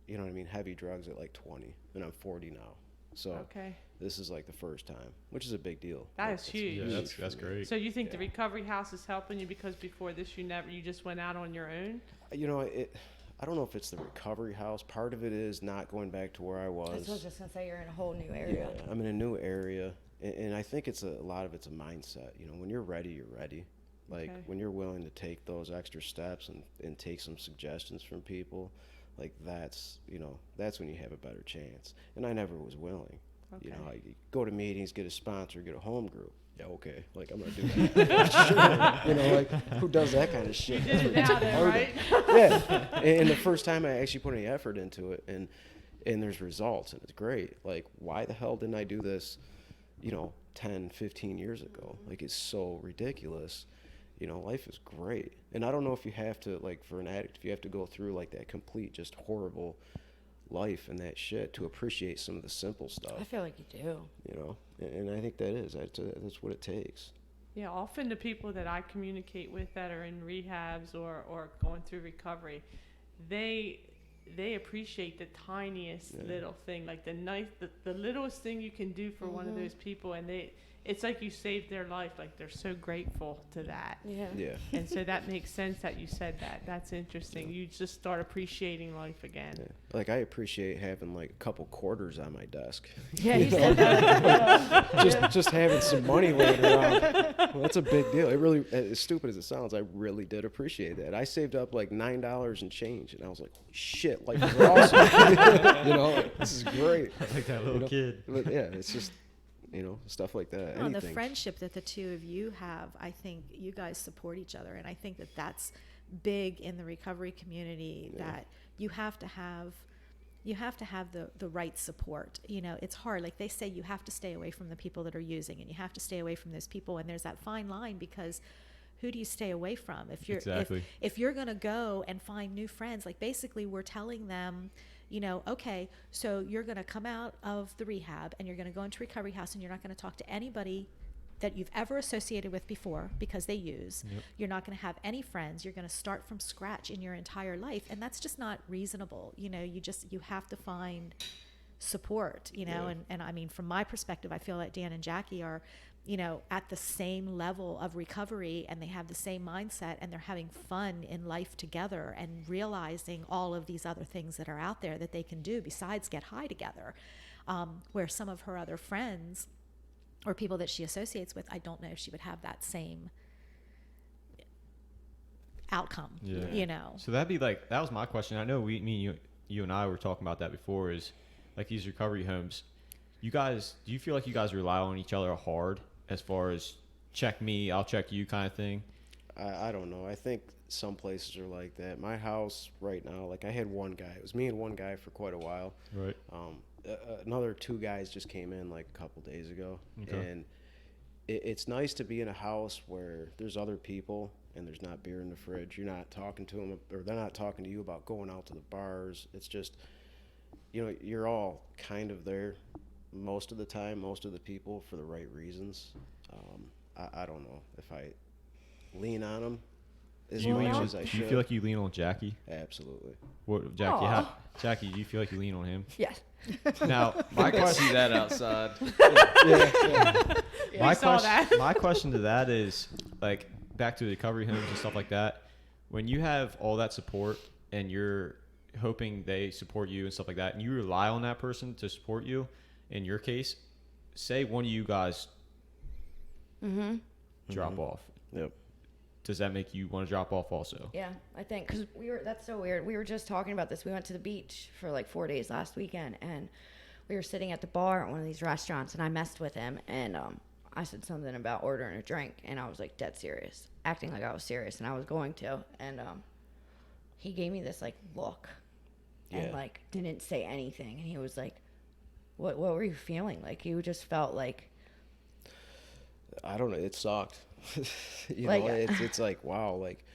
you know what I mean, heavy drugs at like 20, and I'm 40 now. So Okay. this is like the first time, which is a big deal. That Like, is it's huge. Yeah, that's for me. great. So you think the Yeah. recovery house is helping you because before this you just went out on your own? You know, I don't know if it's the recovery house. Part of it is not going back to where I was. I was just going to say you're in a whole new area. Yeah, I'm in a new area, and I think a lot of it's a mindset. You know, when you're ready, you're ready. Like, Okay. when you're willing to take those extra steps and take some suggestions from people, like, that's when you have a better chance. And I never was willing. Okay. You know, I go to meetings, get a sponsor, get a home group. Yeah, okay. Like, I'm gonna do that. Sure. You know, like, who does that kind of shit? You did it now then, right? Yeah. And the first time I actually put any effort into it, and there's results, and it's great. Like, why the hell didn't I do this, 10, 15 years ago? Like, it's so ridiculous. You know, life is great. And I don't know if you have to, like, for an addict, if you have to go through, like, that complete, just horrible life and that shit to appreciate some of the simple stuff. I feel like you do. You know, and I think that's what it takes. Yeah, often the people that I communicate with that are in rehabs or going through recovery, they appreciate the tiniest little thing, like the littlest thing you can do for one of those people, and it's like you saved their life. Like, they're so grateful to that. Yeah. Yeah. And so that makes sense that you said that. That's interesting. You just start appreciating life again. Yeah. Like, I appreciate having, like, a couple quarters on my desk. Yeah, you said that. Just having some money laying around. Well, that's a big deal. It really, as stupid as it sounds, I really did appreciate that. I saved up like $9 and change, and I was like, holy shit, life is awesome. Like, this is great. Like that little kid. But yeah, it's just, stuff like that. Well, the Anything. friendship that the two of you have, I think you guys support each other, and I think that that's big in the recovery community. Yeah. That you have to have the right support. It's hard. Like they say, you have to stay away from the people that are using, and you have to stay away from those people. And there's that fine line, because who do you stay away from? If you're Exactly. if you're gonna go and find new friends, like basically we're telling them, okay, so you're going to come out of the rehab and you're going to go into recovery house, and you're not going to talk to anybody that you've ever associated with before because they use. Yep. You're not going to have any friends. You're going to start from scratch in your entire life, and that's just not reasonable. You have to find support, Yeah. and I mean, from my perspective, I feel like Dan and Jackie are, at the same level of recovery, and they have the same mindset, and they're having fun in life together and realizing all of these other things that are out there that they can do besides get high together. Where some of her other friends or people that she associates with, I don't know if she would have that same outcome, Yeah. So that'd be like, that was my question. I know you and I were talking about that before, is like these recovery homes. Do you feel like you guys rely on each other hard as far as check me, I'll check you kind of thing? I don't know. I think some places are like that. My house right now, like, I had one guy. It was me and one guy for quite a while. Right. Another two guys just came in like a couple days ago. Okay. And it's nice to be in a house where there's other people and there's not beer in the fridge. You're not talking to them, or they're not talking to you about going out to the bars. It's just, you're all kind of there. most of the time, most of the people for the right reasons. I don't know if I lean on them as Do you, much lean on, as I do should. you feel like you lean on Jackie? Absolutely. What, Jackie, Aw. Jackie, do you feel like you lean on him? Yes. Now, I can see that outside. my saw question, that. my question to that is, like, back to the recovery homes and stuff like that. When you have all that support and you're hoping they support you and stuff like that, and you rely on that person to support you, in your case, say one of you guys drop off. Yep. Does that make you want to drop off also? Yeah, I think because that's so weird. We were just talking about this. We went to the beach for like 4 days last weekend, and we were sitting at the bar at one of these restaurants, and I messed with him, and I said something about ordering a drink, and I was like dead serious, acting like I was serious, and I was going to, and he gave me this like look, and like didn't say anything, and he was like, "What were you feeling?" Like you just felt like, I don't know. It sucked. You Like- know, it's like, wow, like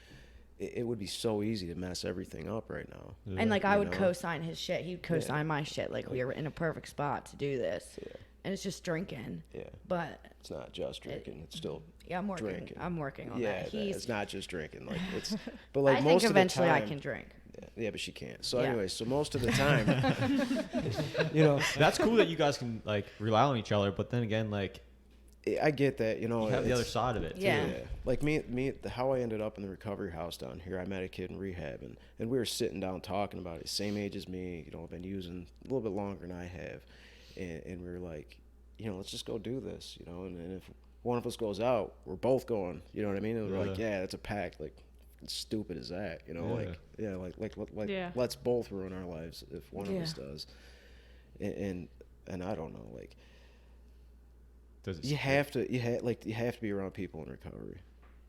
it would be so easy to mess everything up right now. and like I You would know? co-sign his shit, he'd co-sign my shit, like we were in a perfect spot to do this, and it's just drinking, Yeah. but It's not just drinking. It's still yeah, I'm working. drinking. I'm working on yeah. that. It's not just drinking. Like it's, but like I most think of the eventually I time, can drink. Yeah, but she can't. So Yeah. anyway, so most of the time, you know, That's cool that you guys can like rely on each other, but then again, like I get that. You know, you have the it's- other side of it. too. Yeah. Like how I ended up in the recovery house down here. I met a kid in rehab, and we were sitting down talking about it. Same age as me, you know, I've been using a little bit longer than I have, and we were like, you know, let's just go do this, you know, and if one of us goes out, we're both going, you know what I mean? And we're like, yeah, it's a pact. Like, as stupid as that, you know, Yeah. let's both ruin our lives if one of us Yeah. does, and I don't know, like. Does it You have to be around people in recovery.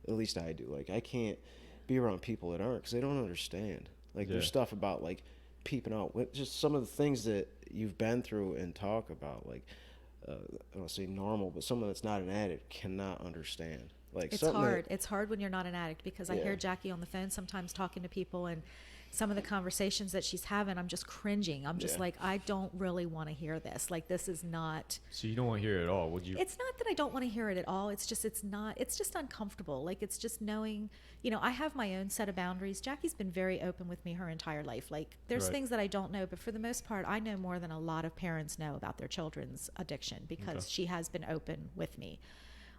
At least I do. Like I can't be around people that aren't because they don't understand. Like there's stuff about like peeping out with just some of the things that you've been through and talk about. Like I don't say normal, but someone that's not an addict cannot understand. Like It's something hard. It's hard when you're not an addict because I Yeah. hear Jackie on the phone sometimes talking to people, and some of the conversations that she's having, I'm just cringing. I'm just Yeah. like, I don't really want to hear this. Like, this is not. So you don't want to hear it at all, would you? It's not that I don't want to hear it at all. It's just uncomfortable. Like, it's just knowing, I have my own set of boundaries. Jackie's been very open with me her entire life. Like, there's Right. things that I don't know, but for the most part, I know more than a lot of parents know about their children's addiction because she has been open with me.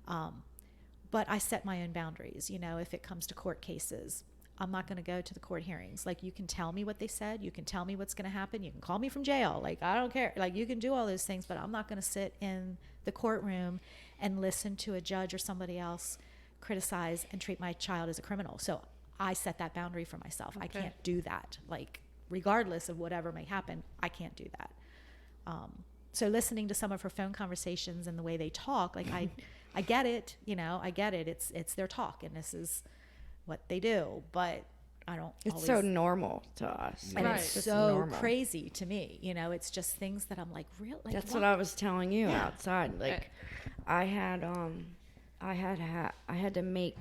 But I set my own boundaries. If it comes to court cases, I'm not going to go to the court hearings. Like, you can tell me what they said. You can tell me what's going to happen. You can call me from jail. Like, I don't care. Like, you can do all those things, but I'm not going to sit in the courtroom and listen to a judge or somebody else criticize and treat my child as a criminal. So I set that boundary for myself. I can't do that. Like, regardless of whatever may happen, I can't do that. So listening to some of her phone conversations and the way they talk, like I get it, I get it. It's their talk and this is what they do, but I don't It's always, so normal to us. and Right. it's just so normal. crazy to me. It's just things that I'm like, real. Like, That's what I was telling you outside. Like, I had to make.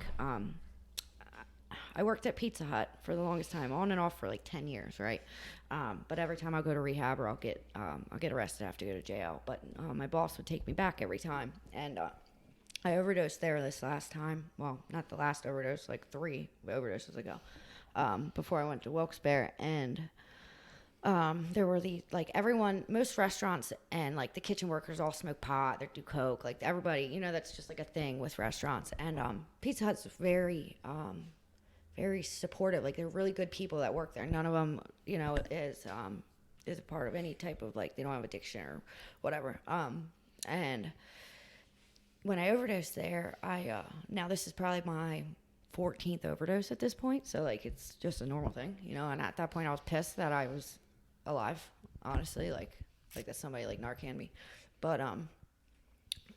I worked at Pizza Hut for the longest time, on and off for like 10 years, right? But every time I go to rehab or I'll get arrested, I have to go to jail. But my boss would take me back every time, and I overdosed there this last time. Well, not the last overdose, like 3 overdoses ago, before I went to Wilkes-Barre, and there were most restaurants and like the kitchen workers all smoke pot, they do coke, like everybody, that's just like a thing with restaurants. And Pizza Hut's very supportive. Like, they're really good people that work there. None of them, is a part of any type of, like, they don't have addiction or whatever. And when I overdosed there, now this is probably my 14th overdose at this point. So, like, it's just a normal thing, and at that point I was pissed that I was alive, honestly, like that somebody like Narcan me. But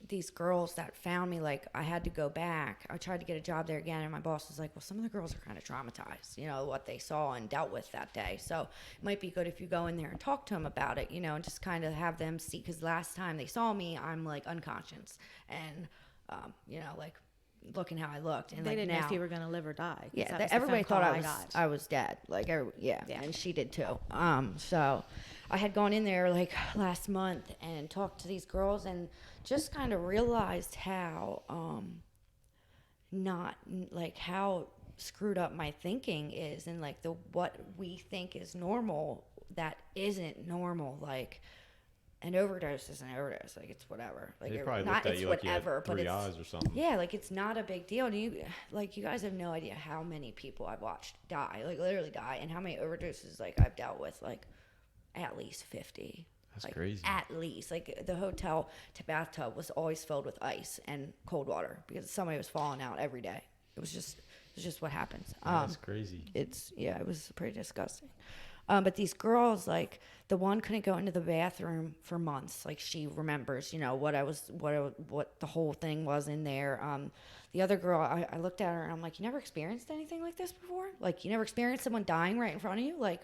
these girls that found me, like, I had to go back. I tried to get a job there again, and my boss was like, well, some of the girls are kind of traumatized, what they saw and dealt with that day. So it might be good if you go in there and talk to them about it, and just kind of have them see, because last time they saw me, I'm like unconscious, and like looking how I looked. And They like didn't now, know if you were going to live or die. 'Cause yeah, that was the everybody phone thought call I got. was dead. Like, yeah, Yeah. and she did too. So I had gone in there like last month and talked to these girls and just kind of realized how not like how screwed up my thinking is, and like the what we think is normal that isn't normal. Like an overdose is an overdose. Like it's whatever. Like They it, probably not looked at it's you like you whatever, had but 3 it's eyes or something. yeah, like it's not a big deal. Do you like you guys have no idea how many people I've watched die, like literally die, and how many overdoses like I've dealt with, like at least 50. That's like, crazy. At least like the hotel to bathtub was always filled with ice and cold water because somebody was falling out every day. It was just what happens. That's crazy. It was pretty disgusting. But these girls, like the one couldn't go into the bathroom for months. Like she remembers, what the whole thing was in there. The other girl, I looked at her and I'm like, you never experienced anything like this before? Like you never experienced someone dying right in front of you? Like,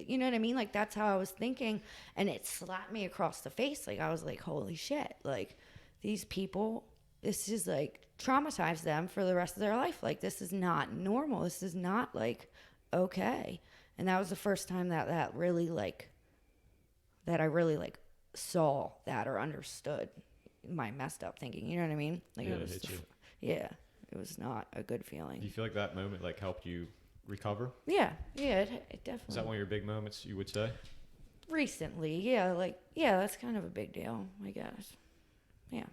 you know what I mean? Like that's how I was thinking, and it slapped me across the face. Like I was like, holy shit! Like these people, this is like traumatized them for the rest of their life. Like this is not normal. This is not like okay. And that was the first time that I really like saw that or understood my messed up thinking. You know what I mean? Like Yeah, it was, it hit you. yeah, it was not a good feeling. Do you feel like that moment like helped you recover? Yeah, it definitely. Is that one of your big moments, you would say? Recently, yeah, that's kind of a big deal, I guess. Yeah.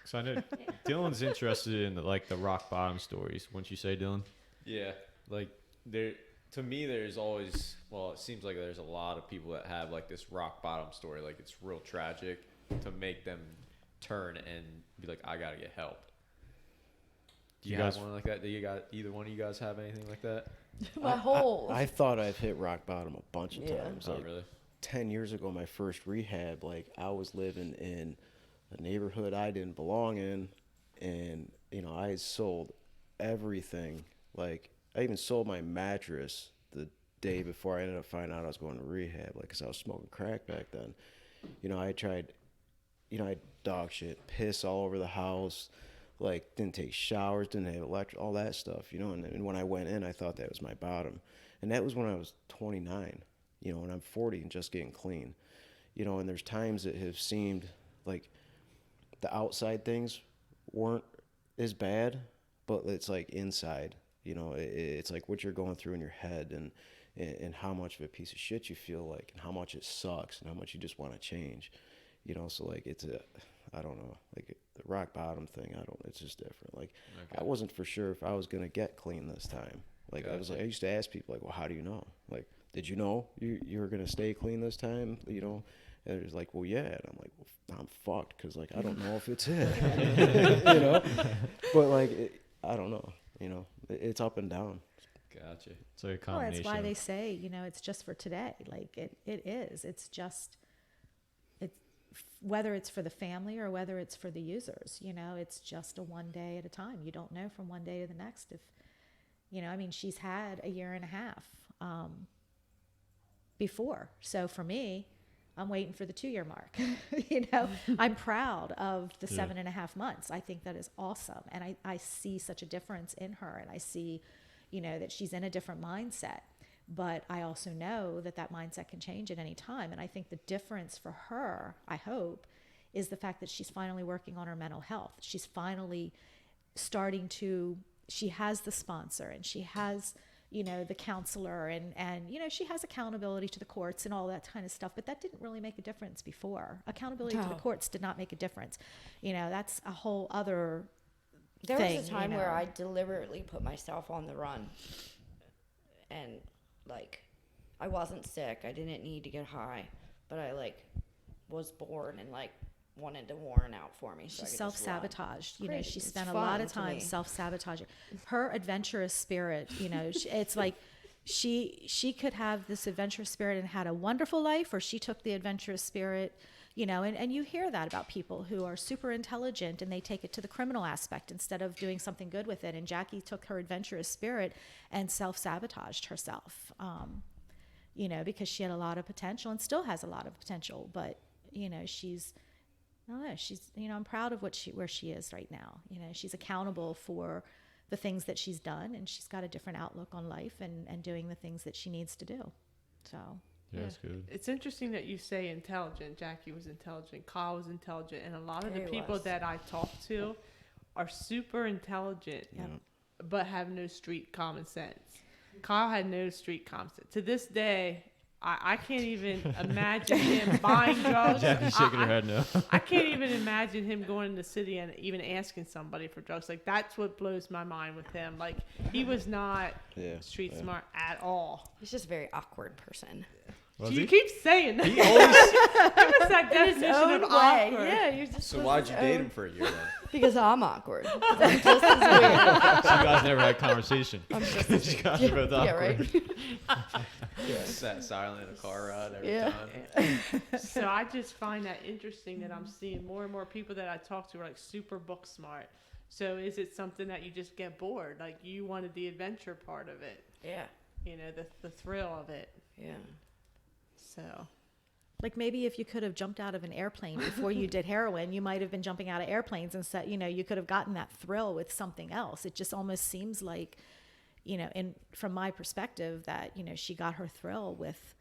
So I know Dylan's interested in the rock bottom stories. Wouldn't you say, Dylan? Yeah, like there. To me, there's always, it seems like there's a lot of people that have like this rock bottom story. Like it's real tragic to make them turn and be like, I gotta get help. Do you You have guys- one like that? Do you got either one of you guys have anything like that? I thought I've hit rock bottom a bunch of Yeah. times. Oh, Like, really? 10 years ago, my first rehab, like I was living in a neighborhood I didn't belong in, and I had sold everything. Like I even sold my mattress the day before I ended up finding out I was going to rehab, like, because I was smoking crack back then. I tried, I had dog shit, piss all over the house, like, didn't take showers, didn't have electric, all that stuff, and when I went in, I thought that was my bottom. And that was when I was 29, and I'm 40 and just getting clean, and there's times that have seemed like the outside things weren't as bad, but it's like inside. It's like what you're going through in your head and how much of a piece of shit you feel like and how much it sucks and how much you just want to change. So like I don't know, like the rock bottom thing, it's just different. Like Okay. I wasn't for sure if I was going to get clean this time. Like I used to ask people like, well, how do you know? Like, did you know you were going to stay clean this time? And it was like, well, yeah. And I'm like, well, I'm fucked because like I don't know if it's it. But like I don't know. It's up and down. Gotcha. It's like a Well, combination. that's why they say, it's just for today. Like it is. It's just, whether it's for the family or whether it's for the users, it's just a one day at a time. You don't know from one day to the next if, she's had a year and a half before. So for me, I'm waiting for the 2-year mark. I'm proud of the 7.5 months. I think that is awesome. And I see such a difference in her, and I see, that she's in a different mindset. But I also know that mindset can change at any time. And I think the difference for her, I hope, is the fact that she's finally working on her mental health. She's finally she has the sponsor, and she has, the counselor, and she has accountability to the courts and all that kind of stuff. But that didn't really make a difference before. Accountability to the courts did not make a difference. That's a whole other There thing, was a time where I deliberately put myself on the run, and like I wasn't sick. I didn't need to get high, but I like was bored and like wanted to warn out for me. So She self-sabotaged. Great. She It's spent a lot of fun to time me. self-sabotaging. Her adventurous spirit, it's like she could have this adventurous spirit and had a wonderful life, or she took the adventurous spirit, and you hear that about people who are super intelligent and they take it to the criminal aspect instead of doing something good with it. And Jackie took her adventurous spirit and self-sabotaged herself, because she had a lot of potential and still has a lot of potential, but she's I don't know. She's, I'm proud of where she is right now. She's accountable for the things that she's done, and she's got a different outlook on life and doing the things that she needs to do. So. Yeah, that's good. It's interesting that you say intelligent. Jackie was intelligent. Kyle was intelligent. And a lot of the people that I talk to are super intelligent, but have no street common sense. Kyle had no street common sense. To this day, I can't even imagine him buying drugs. Jackie's shaking her head no. I can't even imagine him going in the city and even asking somebody for drugs. Like, that's what blows my mind with him. Like, he was not street smart at all. He's just a very awkward person. You keep saying that. He always. Give us that definition of awkward. Yeah, you're just. So why'd you date him for a year then? Because I'm awkward. I'm just as weird. So you guys never had conversation. I'm just as You guys are both awkward. Yeah, right. Sat silent in a car ride every time. So I just find that interesting that I'm seeing more and more people that I talk to are like super book smart. So is it something that you just get bored? Like, you wanted the adventure part of it. Yeah. The thrill of it. Yeah. So. Like, maybe if you could have jumped out of an airplane before you did heroin, you might have been jumping out of airplanes and said, you could have gotten that thrill with something else. It just almost seems like, from my perspective, that, she got her thrill with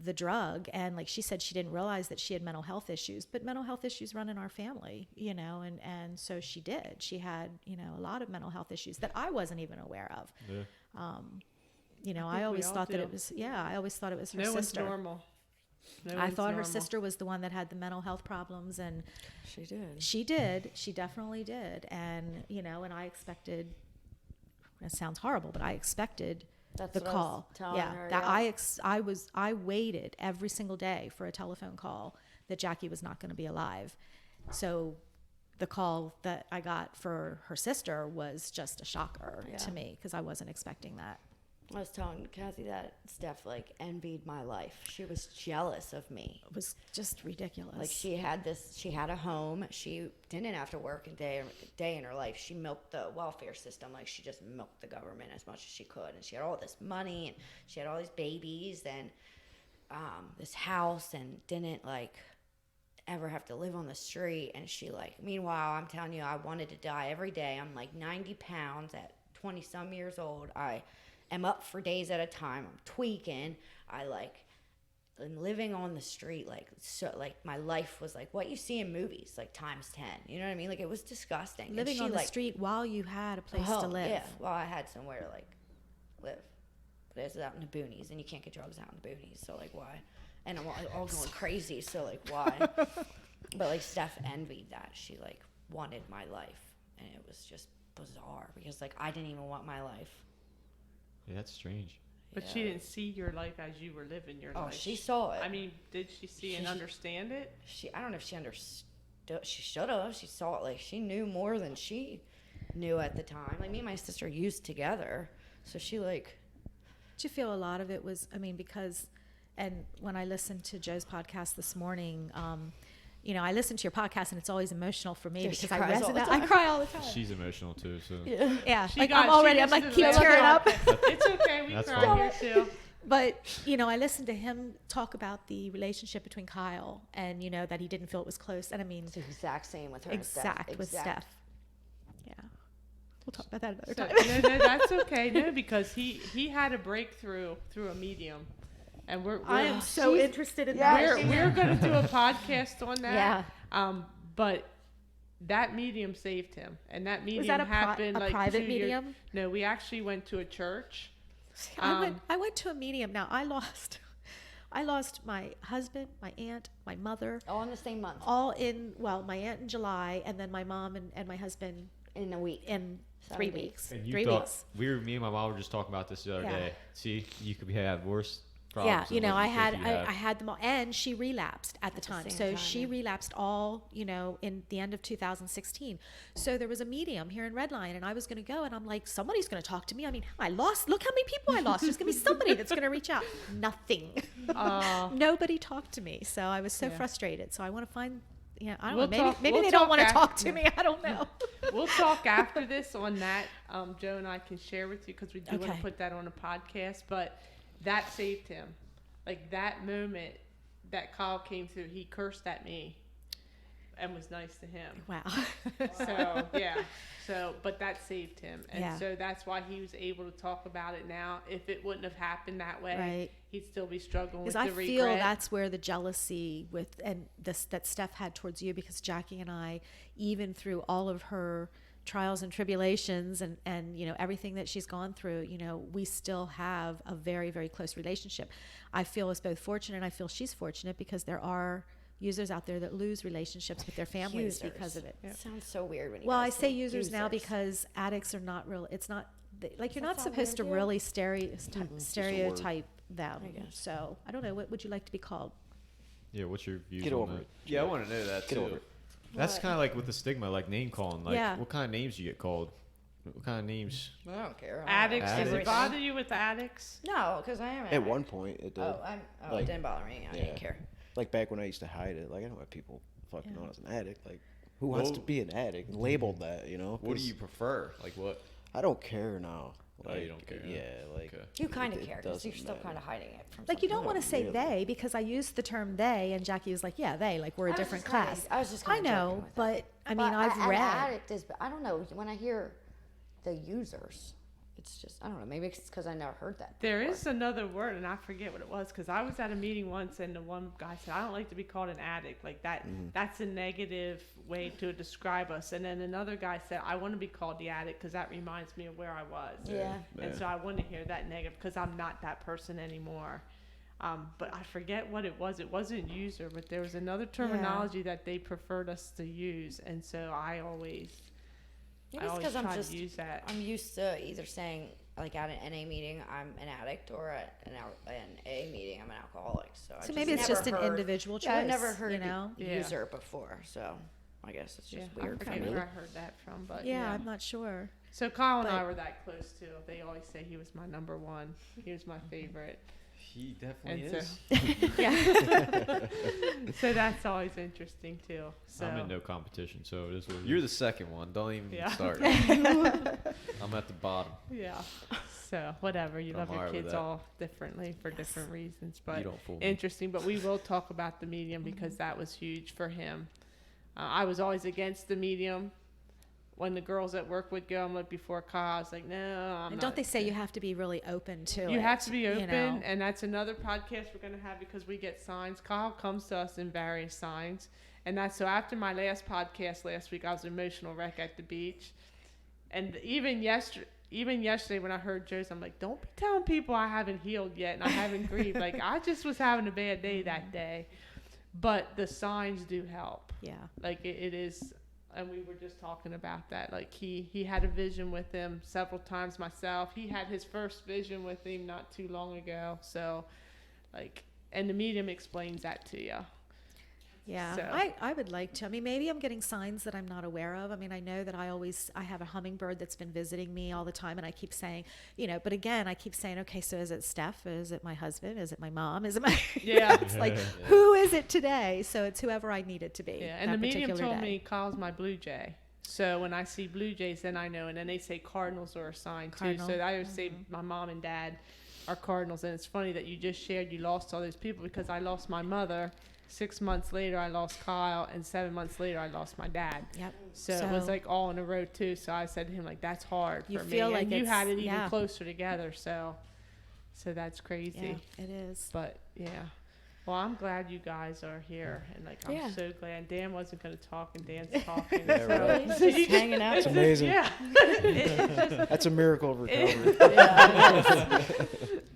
the drug. And like she said, she didn't realize that she had mental health issues, but mental health issues run in our family, and so she did. She had, a lot of mental health issues that I wasn't even aware of. Yeah. I always thought that it was, I always thought it was her No one's sister. normal. I thought her sister was the one that had the mental health problems, and She did. she did. She definitely did. And, and I expected, it sounds horrible, but I expected That's the what I was call. telling Yeah. her, That I waited every single day for a telephone call that Jackie was not going to be alive. So the call that I got for her sister was just a shocker to me, because I wasn't expecting that. I was telling Kathy that Steph envied my life. She was jealous of me. It was just ridiculous. She had a home. She didn't have to work a day in her life. She milked the welfare system. She just milked the government as much as she could. And she had all this money, and she had all these babies, and this house, and didn't ever have to live on the street. And she meanwhile, I'm telling you, I wanted to die every day. I'm 90 pounds at 20 some years old. I am up for days at a time. I'm tweaking. I'm living on the street. My life was what you see in movies, times 10. You know what I mean? It was disgusting. Living on the street while you had a place to live. Yeah, well, I had somewhere to live. But it's out in the boonies, and you can't get drugs out in the boonies, so why? And I'm all going crazy, so why? But Steph envied that. She wanted my life, and it was just bizarre because I didn't even want my life. Yeah, that's strange. But she didn't see your life as you were living your life. Oh, she saw it. I mean, did she see and understand it? I don't know if she understood. She should have. She saw it. She knew more than she knew at the time. Me and my sister used together, so she Did you feel a lot of it was, because, and when I listened to Joe's podcast this morning, I listen to your podcast, and it's always emotional for me because I cry all the time. She's emotional too, so. Yeah. Keep tearing up. It's okay. We That's cry fine. here too. But, I listened to him talk about the relationship between Kyle and, that he didn't feel it was close. And it's the exact same with her. with Steph. Yeah. We'll talk about that another time. No, that's okay. No, because he had a breakthrough through a medium. And I am so interested in that. We're going to do a podcast on that. Yeah. But that medium saved him, and that medium Was that happened a private 2 medium? years. No, we actually went to a church. I went to a medium. Now I lost my husband, my aunt, my mother. All in the same month. All in my aunt in July, and then my mom and my husband in a week. In 3 weeks. And you 3 thought weeks. me and my mom were just talking about this the other day. See, you could have worse Yeah, problems. than what I you think you have. had them all, and she relapsed at the time. So she relapsed all, in the end of 2016. So there was a medium here in Redline, and I was going to go, and I'm like, somebody's going to talk to me. Look how many people I lost. There's going to be somebody that's going to reach out. Nothing. Nobody talked to me. So I was so frustrated. So I want to find, I don't know, maybe they don't want to talk to me. I don't know. We'll talk after this on that. Joe and I can share with you because we do want to put that on a podcast, but that saved him. That moment that Kyle came through, he cursed at me. and was nice to him. Wow. So yeah, but that saved him, and Yeah. so that's why he was able to talk about it now. If it wouldn't have happened that way, Right. he'd still be struggling with Because I the feel regret. that's where the jealousy that Steph had towards you, because Jackie and I, even through all of her trials and tribulations and you know everything that she's gone through, you know, we still have a very, very close relationship. I feel as both fortunate, and I feel she's fortunate, because there are users out there that lose relationships with their families because of it. It sounds so weird when you Well, I guys say users now because addicts are not real. It's not like you're not that sound supposed to weird to you? really just a word. stereotype them. I guess. So I don't know. What would you like to be called? Yeah, what's your views Get on over that? it. Yeah, I want to know that Get too. over it. That's kind of like with the stigma, like name calling. Like, Yeah. what kind of names do you get called? What kind of names? I don't care. Addicts. Does it Addicts. bother you with addicts? No, because I am. At one point, it did. It Like, didn't bother me. I yeah. didn't care. Like back when I used to hide it. Like I don't have people fucking Yeah. known as an addict. Like who wants to Well- be an addict? Labeled that, you know? What do 'Cause you prefer? Like what? I don't care now. Oh, you don't care. Yeah, like Okay. You kind of it care because you're doesn't still matter. kind of hiding it from. Like you some don't want to Not say really. they, because I used the term they, and Jackie was like, "Yeah, they." Like we're a I was different just kinda- class. I was just I kinda joking know, with but I mean, But I've an read. addict is. I don't know. When I hear the users, it's just I don't know. Maybe it's because I never heard that. There before. is another word, and I forget what it was, because I was at a meeting once, and the one guy said, "I don't like to be called an addict. Like that, that's a negative way to describe us." And then another guy said, "I want to be called the addict because that reminds me of where I was." Yeah. And so I want to hear that negative because I'm not that person anymore. But I forget what it was. It wasn't user, but there was another terminology that they preferred us to use, and so I always Maybe it's because try I'm to just use that. I'm used to either saying like at an NA meeting I'm an addict or at an A meeting I'm an alcoholic. So, I So maybe it's never just an heard- individual choice. Yeah, I've never heard you of know. Yeah. user before, so I guess it's just I weird for forget me. where I heard that from, but Yeah, yeah. I'm not sure. So Kyle and I But- were that close too. They always say he was my number one. He was my favorite. He definitely And is. Yeah. So that's always interesting too. So I'm in no competition, so it is what it You're is. the second one. Don't even Yeah. start. I'm at the bottom. yeah. So whatever. You I'm love your alright with kids that. all differently for different reasons, You but don't fool me. interesting. But we will talk about the medium because that was huge for him. I was always against the medium. When the girls at work would go, I'm like before Kyle. I was like, no, I'm And not. don't they say you have to be really open to it? You have to be open, you know? and that's another podcast we're going to have because we get signs. Kyle comes to us in various signs, and that's so after my last podcast last week, I was an emotional wreck at the beach, and even yesterday when I heard Joe's, I'm like, don't be telling people I haven't healed yet and I haven't grieved. Like I just was having a bad day that day, but the signs do help. Yeah. Like it is. And we were just talking about that. Like he had a vision with him several times myself. He had his first vision with him not too long ago. So like, and the medium explains that to you. Yeah, So- I would like to. I mean, maybe I'm getting signs that I'm not aware of. I mean, I know that I have a hummingbird that's been visiting me all the time, and I keep saying, you know, but again, I keep saying, okay, so is it Steph? Is it my husband? Is it my mom? Is it my, Yeah. it's like, who is it today? So it's whoever I need it to be. Yeah. And that the medium particular told day. me Kyle's my blue jay. So when I see blue jays, then I know. And then they say cardinals are a sign Cardinal. too. So I always say my mom and dad are cardinals. And it's funny that you just shared you lost all those people because I lost my mother. 6 months later, I lost Kyle, and 7 months later, I lost my dad. Yep. So it was like all in a row too. So I said to him, like, that's hard You for me. feel like and you it's- had it even yeah. closer together. So that's crazy. Yeah, it is. But yeah. Well, I'm glad you guys are here, and like I'm Yeah. so glad. Dan wasn't going to talk, and Dan's talking. Yeah, so, right. He's so just you hanging out. It's amazing. Yeah. That's a miracle of recovery.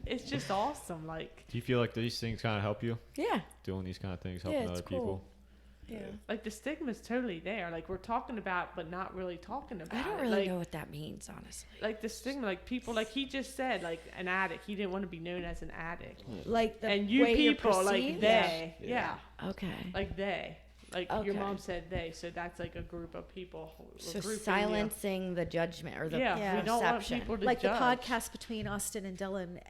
It's just awesome. Like Do you feel like these things kind of help you? Yeah. Doing these kind of things, Yeah, helping it's other people? Yeah. like the stigma's totally there. Like we're talking about, but not really talking about I don't it. really like, know what that means, honestly. Like the stigma, like people, like he just said, like an addict. He didn't want to be known as an addict. Like the And you way you're people, like perceived? they, Yeah. yeah. Okay. Like they, like your Okay. mom said they, so that's like a group of people. So grouping you. silencing the judgment or the Yeah, Yeah. we don't want perception. people to like judge. the podcast between Austin and Dylan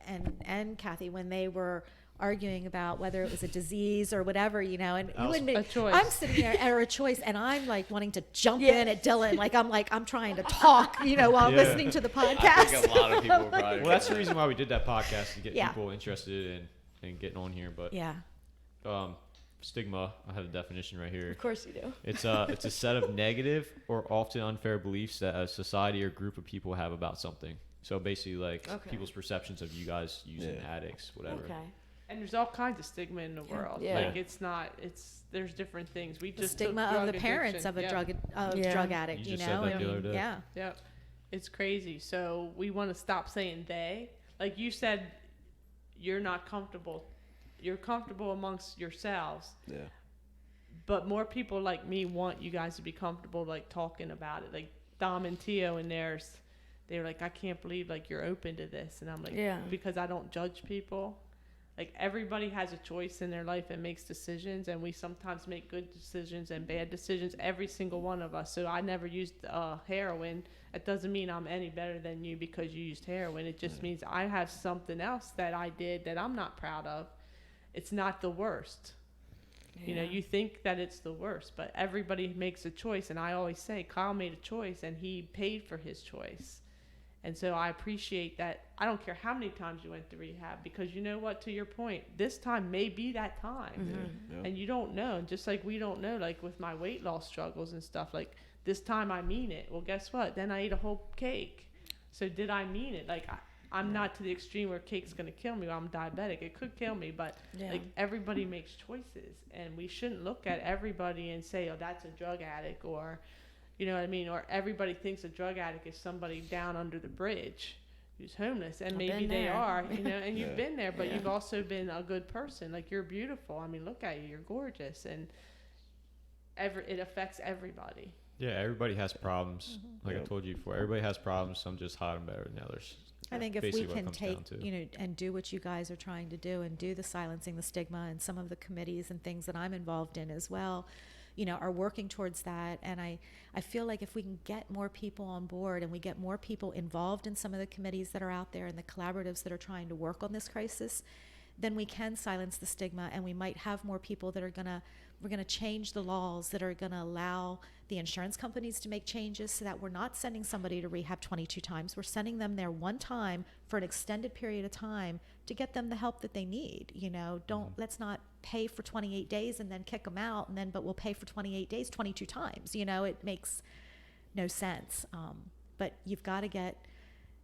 and Kathy when they were arguing about whether it was a disease or whatever, you know, and you wouldn't be, a choice. I'm sitting there or a choice, and I'm like wanting to jump in at Dylan, like I'm trying to talk, you know, while I'm Yeah. listening to the I podcast. think a lot of people will probably. Well, that's the reason why we did that podcast, to get Yeah. people interested in getting on here. But Yeah. stigma, I have a definition right here. Of course you do. It's a set of negative or often unfair beliefs that a society or group of people have about something. So basically, like Okay. people's perceptions of you guys using Yeah. addicts, whatever. Okay. And there's all kinds of stigma in the world. Yeah. Like there's different things. We The just stigma took of drug the parents addiction. of a Yep. drug addict, You you just know. said that the other day. Yeah. Yep. It's crazy. So we want to stop saying they. Like you said, you're not comfortable. You're comfortable amongst yourselves. Yeah. But more people like me want you guys to be comfortable, like talking about it. Like Dom and Tio and theirs, they were like, I can't believe like you're open to this. And I'm like, Yeah. because I don't judge people. Like everybody has a choice in their life and makes decisions, and we sometimes make good decisions and bad decisions, every single one of us. So I never used heroin. It doesn't mean I'm any better than you because you used heroin. It just means I have something else that I did that I'm not proud of. It's not the worst. You know, Yeah. you think that it's the worst, but everybody makes a choice. And I always say, Kyle made a choice and he paid for his choice. And so I appreciate that. I don't care how many times you went to rehab, because you know what, to your point, this time may be that time. Mm-hmm. Yeah. And you don't know. And just like we don't know, like with my weight loss struggles and stuff, like this time I mean it. Well, guess what? Then I ate a whole cake. So did I mean it? Like I'm not to the extreme where cake's going to kill me. I'm diabetic. It could kill me, but Yeah. like everybody makes choices, and we shouldn't look at everybody and say, oh, that's a drug addict, or, you know what I mean? Or everybody thinks a drug addict is somebody down under the bridge who's homeless, and I've maybe been they there. are, you know, and Yeah. you've been there, but Yeah. you've also been a good person. Like you're beautiful. I mean, look at you. You're gorgeous. And it affects everybody. Yeah, everybody has problems. Like I Yep. told you before, everybody has problems. Some just hide them better than others. I think if we Basically what it can comes take, down to. you know, and do what you guys are trying to do and do the silencing the stigma and some of the committees and things that I'm involved in as well, you know, are working towards that. And I feel like if we can get more people on board and we get more people involved in some of the committees that are out there and the collaboratives that are trying to work on this crisis, then we can silence the stigma, and we might have more people that are we're going to change the laws that are going to allow the insurance companies to make changes so that we're not sending somebody to rehab 22 times. We're sending them there one time for an extended period of time to get them the help that they need. You know, let's not pay for 28 days and then kick them out, and then, but we'll pay for 28 days 22 times. You know, it makes no sense. But you've got to get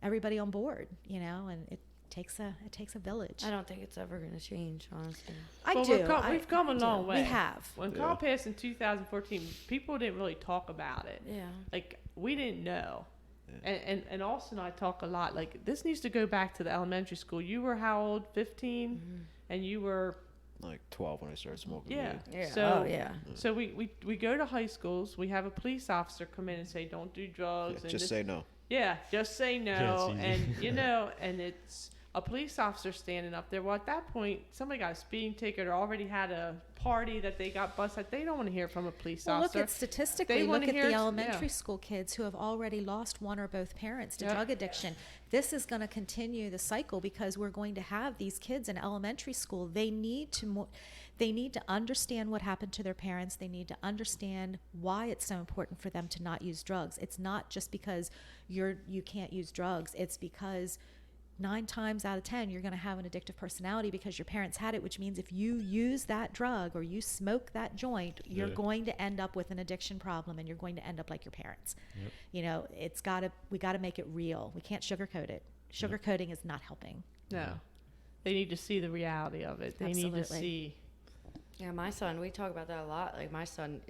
everybody on board, you know, and it takes a village. I don't think it's ever going to change, honestly. I Well, do. we've come a I long do. way. We have. When Yeah. Kyle passed in 2014, people didn't really talk about it. Yeah. Like we didn't know. Yeah. And Austin and I talk a lot. Like this needs to go back to the elementary school. You were how old? 15, and you were Like 12 when I started smoking yeah. weed. Yeah. So Oh, yeah. So we go to high schools. We have a police officer come in and say, don't do drugs. Yeah, and just this- say no. Yeah, just say Yeah, no. it's easy. And, you know, and it's a police officer standing up there. Well, at that point, somebody got a speeding ticket or already had a party that they got busted. They don't want to hear from a police Well, look officer. at statistically, They look wanna at hear the it's- elementary yeah. school kids who have already lost one or both parents to Yep. drug addiction. This is going to continue the cycle because we're going to have these kids in elementary school. They need to understand what happened to their parents. They need to understand why it's so important for them to not use drugs. It's not just because you can't use drugs. It's because 9 times out of 10, you're going to have an addictive personality because your parents had it, which means if you use that drug or you smoke that joint, you're Yeah. going to end up with an addiction problem and you're going to end up like your parents. Yep. You know, we got to make it real. We can't sugarcoat it. Sugarcoating is not helping. No. They need to see the reality of it. They need to Absolutely. see. Yeah, my son, we talk about that a lot. Like, my son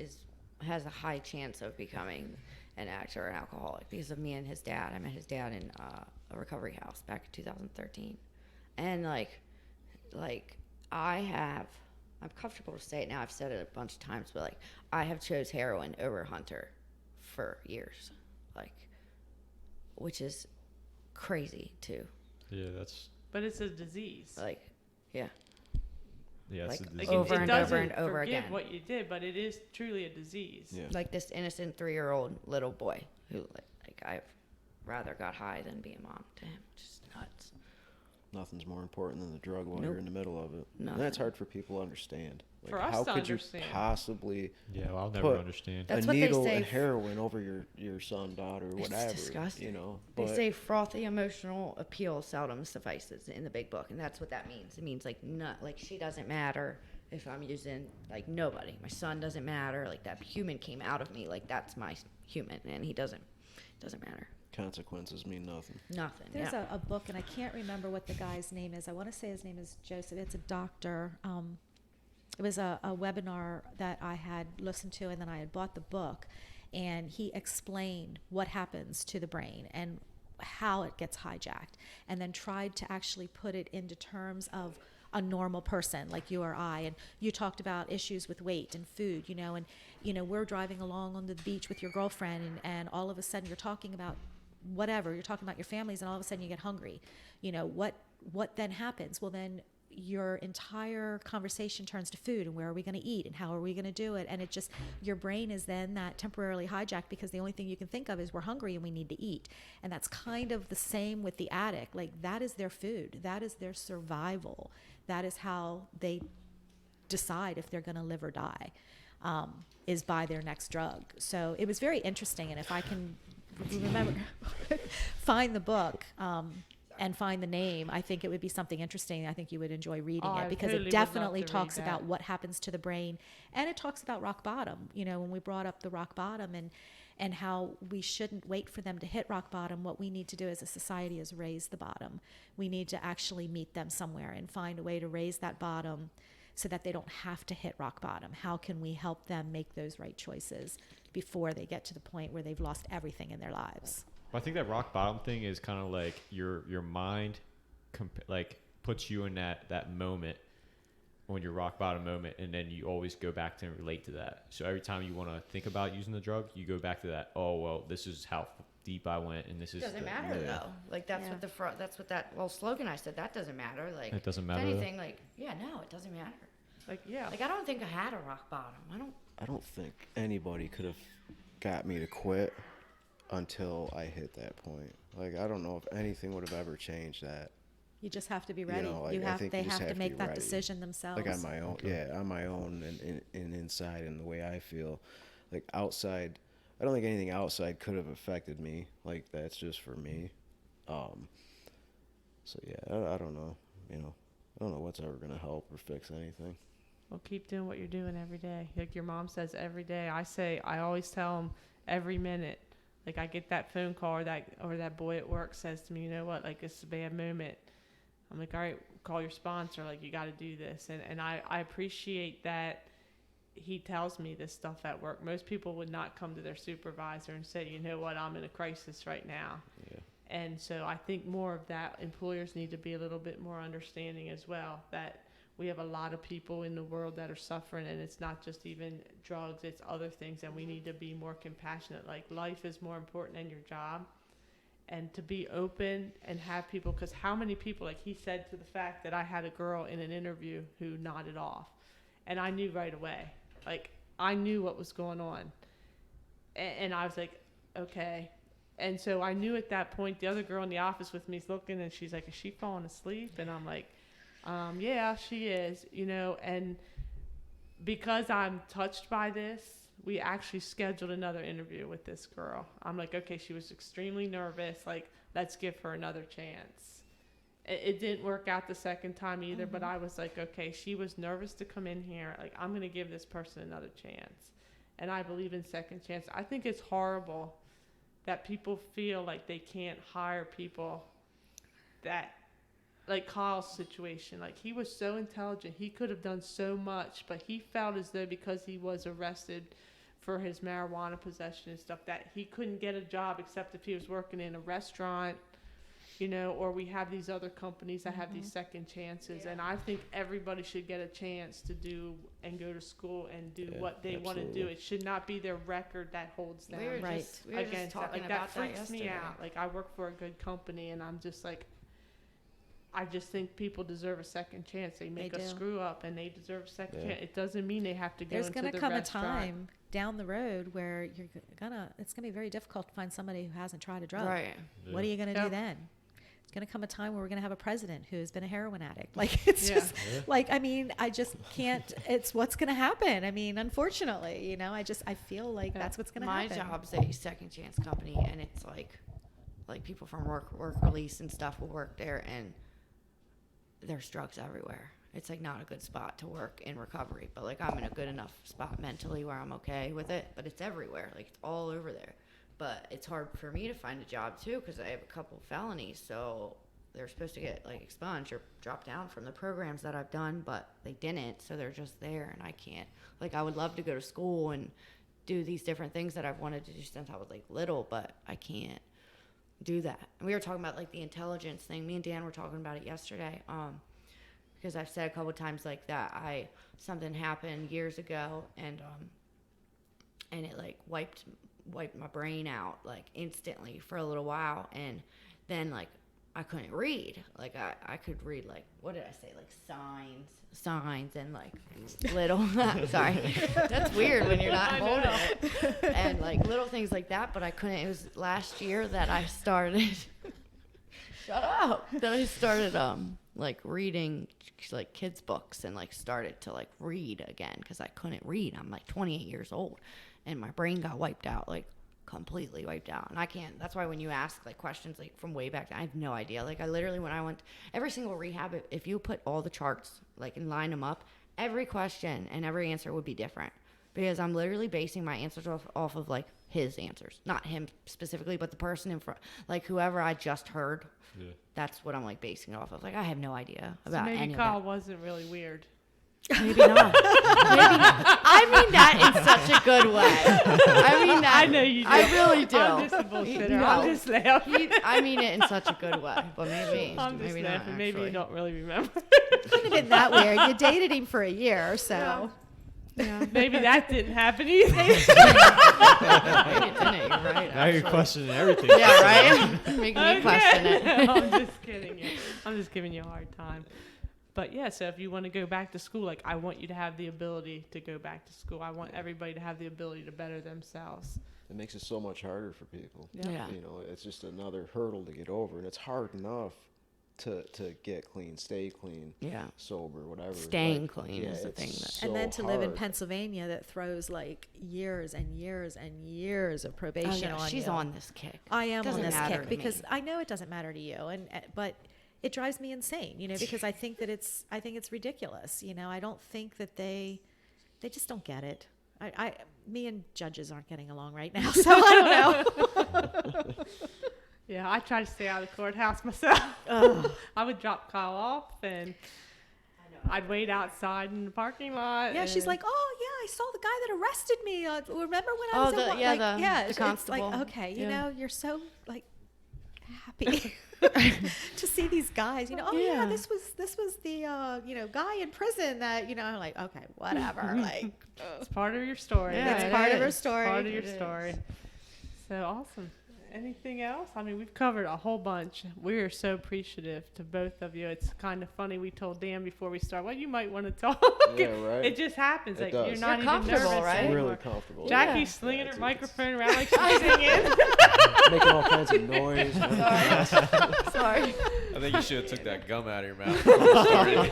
has a high chance of becoming an addict or an alcoholic because of me and his dad. I met his dad in a recovery house back in 2013. And, I'm comfortable to say it now. I've said it a bunch of times, but, like, I have chose heroin over Hunter for years. Like, which is crazy, too. Yeah, that's But it's a disease. Like, yeah. yeah, it's Like, a Like disease. over it and doesn't over and over forgive again. what you did, but it is truly a disease. Yeah. Like this innocent 3-year-old little boy who, like I've rather got high than be a mom to him. Just nuts. Nothing's more important than the drug while Nope. you're in the middle of it. And Nothing. that's hard for people to understand. Like, For us how to could you understand. possibly Yeah, well, I'll never put understand. That's a what they needle say and f- heroin over your son, daughter, It's whatever? disgusting. You know, They but say frothy emotional appeal seldom suffices in the big book, and that's what that means. It means like she doesn't matter if I'm using, like, nobody. My son doesn't matter. Like, that human came out of me. Like, that's my human, and he doesn't matter. Consequences mean nothing. Nothing. There's yeah. a book, and I can't remember what the guy's name is. I want to say his name is Joseph. It's a doctor. It was a webinar that I had listened to, and then I had bought the book, and he explained what happens to the brain and how it gets hijacked, and then tried to actually put it into terms of a normal person like you or I. And you talked about issues with weight and food, and we're driving along on the beach with your girlfriend, and all of a sudden you're talking about whatever, you're talking about your families, and all of a sudden you get hungry. What then happens? Well, then your entire conversation turns to food, and where are we going to eat, and how are we going to do it? And it just, your brain is then that temporarily hijacked, because the only thing you can think of is we're hungry and we need to eat. And that's kind of the same with the addict. Like, that is their food, that is their survival, that is how they decide if they're going to live or die, is by their next drug. So it was very interesting, and if I can remember find the book and find the name, I think it would be something interesting. I think you would enjoy reading it, because totally it definitely would love to talks read about that. what happens to the brain, and it talks about rock bottom. When we brought up the rock bottom and how we shouldn't wait for them to hit rock bottom, what we need to do as a society is raise the bottom. We need to actually meet them somewhere and find a way to raise that bottom so that they don't have to hit rock bottom. How can we help them make those right choices before they get to the point where they've lost everything in their lives? I think that rock bottom thing is kind of like your mind puts you in that moment, when your rock bottom moment, and then you always go back to relate to that. So every time you want to think about using the drug, you go back to that. Oh, well, this is how deep I went, and this is Doesn't matter yeah. though. Like, that's Yeah. that's what that slogan I said. That doesn't matter. Like, It doesn't if matter, though? anything, like, yeah, no, it doesn't matter. Like, yeah. Like, I don't think I had a rock bottom. I don't think anybody could have got me to quit until I hit that point. Like, I don't know if anything would have ever changed that. You just have to be ready. I think they you just have to be make that ready. decision themselves. Like, on my own, on my own, and inside, and the way I feel. Like, outside, I don't think anything outside could have affected me. Like, that's just for me. So yeah, I don't know. I don't know what's ever gonna help or fix anything. Well, keep doing what you're doing every day. Like your mom says, every day. I always tell them every minute. Like, I get that phone call, or that boy at work says to me, you know what, like, it's a bad moment. I'm like, all right, call your sponsor. Like, you got to do this. And I appreciate that he tells me this stuff at work. Most people would not come to their supervisor and say, you know what, I'm in a crisis right now. Yeah. And so I think more of that, employers need to be a little bit more understanding as well, that we have a lot of people in the world that are suffering, and it's not just even drugs, it's other things, and we need to be more compassionate. Like, life is more important than your job, and to be open and have people, because how many people, like he said, to the fact that I had a girl in an interview who nodded off, and I knew right away. Like, I knew what was going on, and I was like, okay. And so I knew at that point, the other girl in the office with me is looking, and she's like, is she falling asleep? And I'm like, yeah, she is, and because I'm touched by this, we actually scheduled another interview with this girl. I'm like, okay, she was extremely nervous. Like, let's give her another chance. It didn't work out the second time either, but I was like, okay, she was nervous to come in here. Like, I'm going to give this person another chance. And I believe in second chance. I think it's horrible that people feel like they can't hire people that, like Kyle's situation, like, he was so intelligent, he could have done so much, but he felt as though because he was arrested for his marijuana possession and stuff, that he couldn't get a job except if he was working in a restaurant, or we have these other companies that have these second chances. And I think everybody should get a chance to do and go to school and do what they want to do. It should not be their record that holds them We were Right. just talking Like, about that freaks that me yesterday. out. Like, I work for a good company, and I'm just like, I just think people deserve a second chance. They make They a do. screw up, and they deserve a second Yeah. chance. It doesn't mean they have to go There's into going the to come restaurant. a time down the road where it's going to be very difficult to find somebody who hasn't tried a drug. Right. What are you going to Yeah. do then? It's going to come a time where we're going to have a president who's been a heroin addict. Like, it's Yeah. just like, I mean, I just can't, it's what's going to happen. I mean, unfortunately, I feel like that's what's going to My happen. job's a second chance company, and it's like people from work release and stuff will work there, and there's drugs everywhere. it's like not a good spot to work in recovery. But like I'm in a good enough spot mentally where I'm okay with it. But it's everywhere, like it's all over there. But it's hard for me to find a job too because I have a couple felonies, so they're supposed to get like expunged or dropped down from the programs that I've done, but they didn't, so they're just there, and I can't. Like I would love to go to school and do these different things that I've wanted to do since I was like little, but I can't do that. And we were talking about like the intelligence thing. Me and Dan were talking about it yesterday, because I've said a couple times like that something happened years ago, and it like wiped my brain out like instantly for a little while, and then like I couldn't read. Like I could read like, what did I say? Like signs and like little, sorry. That's weird when you're not holding it. And like little things like that, but I couldn't. It was last year that I started, shut up, that I started like reading like kids books and like started to like read again because I couldn't read. I'm like 28 years old and my brain got wiped out, like completely wiped out, and I can't. That's why when you ask like questions like from way back then, I have no idea. Like I literally, when I went every single rehab, if you put all the charts like and line them up, every question and every answer would be different because I'm literally basing my answers off of like his answers, not him specifically, but the person in front, like whoever I just heard. Yeah. That's what I'm like basing it off of. Like I have no idea about maybe any Kyle of that. wasn't really weird. Maybe not. Maybe not. I mean that in such a good way. I mean that. I know you do. I really do. I'm just a bullshitter. No. I'm just laughing. I mean it in such a good way, but maybe. I'm just maybe laughing. not. Maybe you Actually. don't really remember. Couldn't have been that weird. You dated him for a year, so. Yeah. Maybe that didn't happen either. Maybe it didn't. You're right. Now you're actually. questioning everything. Yeah, right. Making me question it. I'm just kidding you. I'm just giving you a hard time. But yeah, so if you want to go back to school, like I want you to have the ability to go back to school. I want everybody to have the ability to better themselves. It makes it so much harder for people. Yeah. You know, it's just another hurdle to get over, and it's hard enough to get clean, stay clean, Yeah. sober, whatever. Staying Like, clean is the it's thing that- so And then to live in hard. Pennsylvania that throws like years and years and years of probation on She's you. on this kick. I am Doesn't on this matter kick to because me. I know it doesn't matter to you, but it drives me insane, you know, because I think it's ridiculous, you know. I don't think that they just don't get it. Me and judges aren't getting along right now, so I don't know. Yeah, I try to stay out of the courthouse myself. I would drop Kyle off and I'd wait outside in the parking lot. Yeah, she's and- like, oh yeah, I saw the guy that arrested me. Remember when I Oh, was the- at yeah, like, the it's constable. like, okay, you Yeah. know, you're so like happy to see these guys. You know, oh yeah, Yeah. this was the you know, guy in prison that, you know. I'm like, okay, whatever. Like it's part of your story. Yeah, it's it part of her is. story. Part of your It is. story. So awesome. Anything else? I mean, we've covered a whole bunch. We are so appreciative to both of you. It's kind of funny. We told Dan before we start, well, you might want to talk. Yeah, right. It just happens. It like does. you're not You're even comfortable, nervous right? anymore. Really comfortable. Jackie's Yeah. slinging Yeah, her it's- microphone around like she's singing. Making all kinds of noise. Sorry. I think you should have took that gum out of your mouth before we started.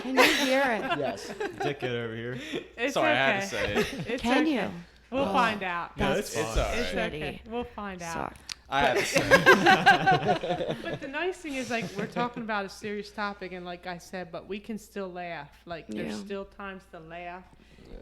Can you hear it? Yes. Dickhead over here. It's Sorry, okay. I had to say it. It's Can okay. you? We'll Oh, find out. No, That's it's It's all It's right. okay. We'll find out. Sorry. I had to say it. But the nice thing is, like, we're talking about a serious topic, and like I said, but we can still laugh. Like, there's Yeah. still times to laugh,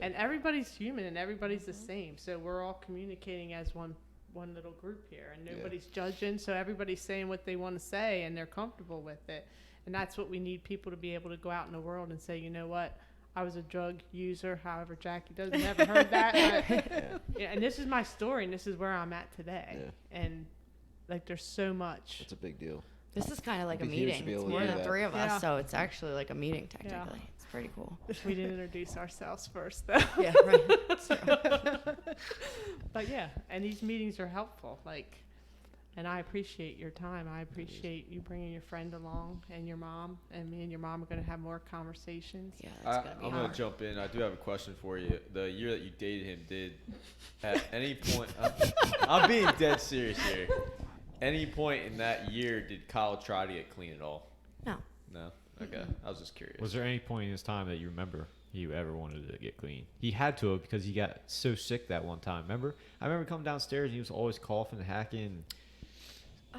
and everybody's human, and everybody's the same. So we're all communicating as one little group here, and nobody's judging. So everybody's saying what they want to say, and they're comfortable with it. And that's what we need people to be able to go out in the world and say, you know what? I was a drug user. However, Jackie does never heard that. But, yeah, and this is my story, and this is where I'm at today. Yeah. And like, there's so much. It's a big deal. This is kind of like a It'd be huge to meeting. be It's able to more do than that. 3 of us, Yeah. so it's actually like a meeting technically. It's pretty cool. We didn't introduce ourselves first, though. Yeah, right. But yeah, and these meetings are helpful. Like, and I appreciate your time. I appreciate you bringing your friend along and your mom. And me and your mom are going to have more conversations. Yeah, it's I'm gonna be going hard. to jump in. I do have a question for you. The year that you dated him, did at any point, I'm being dead serious here. Any point in that year, did Kyle try to get clean at all? No. No? Okay. I was just curious. Was there any point in his time that you remember he ever wanted to get clean? He had to have because he got so sick that one time. Remember? I remember coming downstairs and he was always coughing and hacking.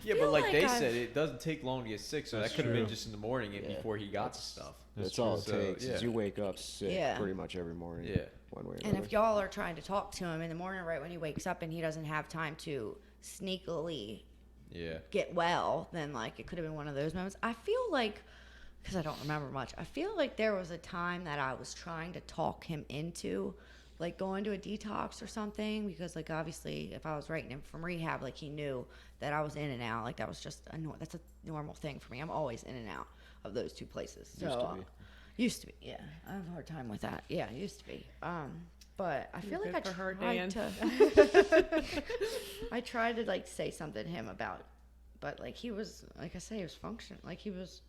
Yeah, feel but like they I've- said, it doesn't take long to get sick, so That's that could have been true. just in the morning and Yeah. before he got the stuff. That's true. all it So, takes. Is yeah. you wake up sick Yeah. pretty much every morning. Yeah. One way or And another. if y'all are trying to talk to him in the morning, right when he wakes up, and he doesn't have time to sneakily Yeah. get well, then like it could have been one of those moments. I feel like, because I don't remember much, I feel like there was a time that I was trying to talk him into like going to a detox or something, because like obviously if I was writing him from rehab, like he knew that I was in and out. Like that was just that's a normal thing for me. I'm always in and out of those two places. So used to be, yeah. I have a hard time with that. Yeah, used to be. But I feel like I Good for her, tried Dan. to I tried to like say something to him about, but like he was, like I say, he was functioning. Like he was.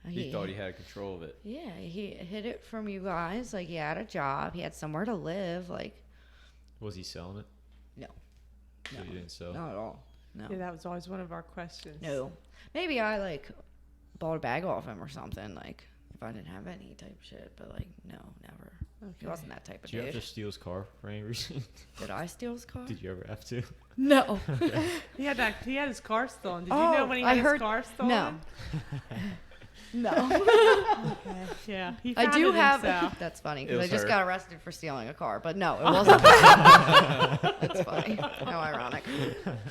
He thought he had control of it. Yeah, he hid it from you guys. Like he had a job, he had somewhere to live. Like Was he selling it? no, So you didn't sell? not at all. No, Yeah, that was always one of our questions. no. Maybe I like bought a bag off him or something. Like if I didn't have any type of shit, but like no, never. He wasn't that type of Did you dude. have to steal his car for any reason? Did I steal his car? Did you ever have to? No. He had his car stolen. Did you Oh, know when he I had heard- his car stolen? No. No. Yeah, he I found do it have. himself. That's funny It because I was just her. got arrested for stealing a car, but no, it wasn't. That's funny. How ironic.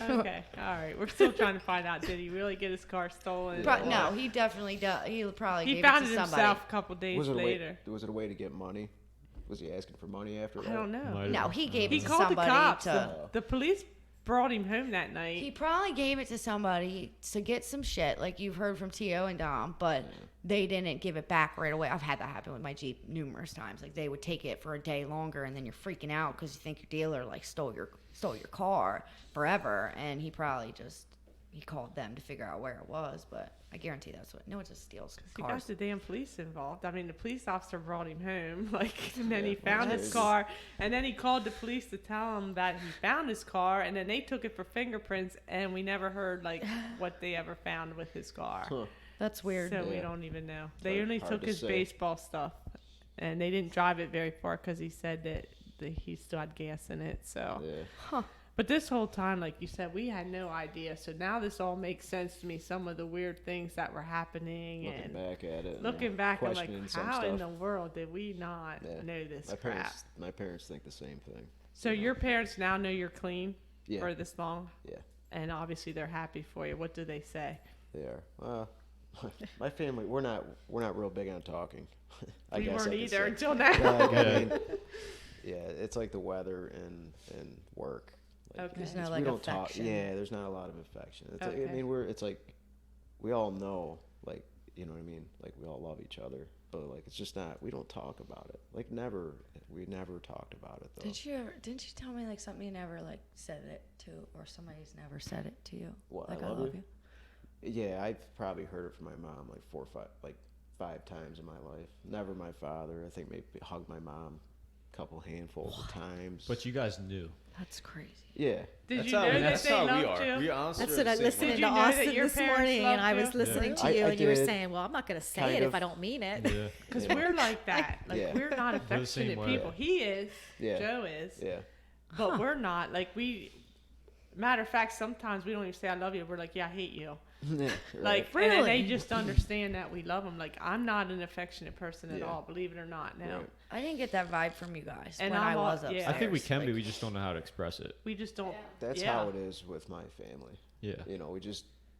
Okay, all right. We're still trying to find out. Did he really get his car stolen? But or- no, he definitely does. He probably He gave found it it to somebody. himself a couple days was it later. was it a way to get money? Was he asking for money after that? I don't know. Might have No, been. he gave He it to called the somebody cops. to. The police brought him home that night. He probably gave it to somebody to get some shit, like you've heard from T.O. and Dom, but they didn't give it back right away. I've had that happen with my Jeep numerous times. Like they would take it for a day longer, and then you're freaking out because you think your dealer like stole your car forever, and he probably just he called them to figure out where it was. But I guarantee that's what no one just steals He got cars. the damn police involved. I mean, the police officer brought him home, like, and then he Yeah, found his that's- car, and then he called the police to tell him that he found his car, and then they took it for fingerprints, and we never heard like what they ever found with his car. Huh. That's weird. So we Yeah. don't even know. They Hard- only hard took to his say. baseball stuff, and they didn't drive it very far because he said that he still had gas in it. So. Yeah. But this whole time, like you said, we had no idea. So now this all makes sense to me. Some of the weird things that were happening, Looking and back at it. looking back, I'm like, questioning some how in stuff. the world did we not Yeah. know this My crap? parents think the same thing. So your parents now know you're clean Yeah. for this long, Yeah, and obviously they're happy for you. What do they say? they are. My family, we're not real big on talking. I We guess I weren't could either say. until now. Like, I Yeah. mean, yeah, it's like the weather and work. Like, Okay. There's no we like don't talk. affection. Yeah, there's not a lot of affection. It's like, Okay. I mean, it's like we all know, like, you know what I mean? Like we all love each other, but like it's just not. We don't talk about it. Like we never talked about it though. Didn't you tell me like something you never like said it to, or somebody's never said it to you? What, Like I love you? Yeah, I've probably heard it from my mom like 4 or 5, 5 times in my life. Never my father. I think maybe hugged my mom a couple handfuls of times. But you guys knew. That's crazy. Yeah, Did That's you how, know that that's they how we loved are. you? We honestly That's are what I the same listened way. Did to you know that Austin your this parents morning, and I loved was you? listening to I- you, I and you were did. saying, "Well, I'm not going to say Kind it of. if I don't mean it." Yeah. Because Yeah. we're like that. Like Yeah. we're not We're the same affectionate way. people. He is. Yeah. Joe is. yeah. But we're not. Like we. Matter of fact, sometimes we don't even say I love you. We're like, yeah, I hate you. Right. Like, and then they Really? just understand that we love them. Like, I'm not an affectionate person at Yeah. all, believe it or not. Now, Right. I didn't get that vibe from you guys And when I I'm all- was yeah. upstairs. I think we can be. Like, We just don't know how to express it. we just don't. That's yeah. how it is with my family. Yeah. You know,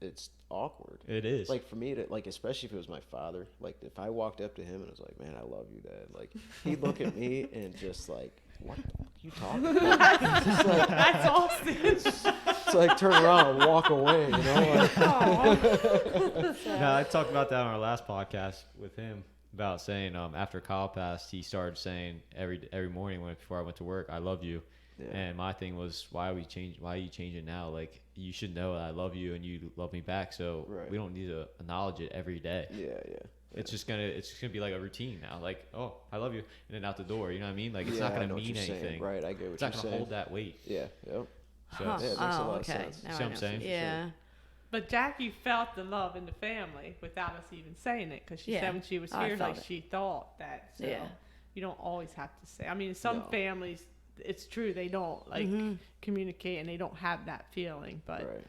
it's awkward. It is. Like for me to like, especially if it was my father. Like if I walked up to him and was like, "Man, I love you, Dad." Like he'd look at me and just like, "What the fuck are you talking about?" It's just like, That's Austin. it's like turn around and walk away. You know. Like, No, I talked about that on our last podcast with him about saying after Kyle passed, he started saying every morning before I went to work, "I love you." Yeah. And my thing was, why are you changing now? Like, you should know that I love you and you love me back. So Right. we don't need to acknowledge it every day. yeah. It's just gonna be like a routine now. Like, oh, I love you, and then out the door. You know what I mean? Like, it's Yeah, not I gonna know what mean you're saying. anything. Right, I get what It's not you're gonna saying. hold that weight. Yeah. Yep. So Yeah, it makes a lot of okay. sense. Now See I what I'm know. saying? Yeah. But Jackie felt the love in the family without us even saying it, because she Yeah. said when she was I here, felt like it. she thought that. So Yeah. you don't always have to say. I mean, some No. families, it's true, they don't like Mm-hmm. communicate and they don't have that feeling. But Right.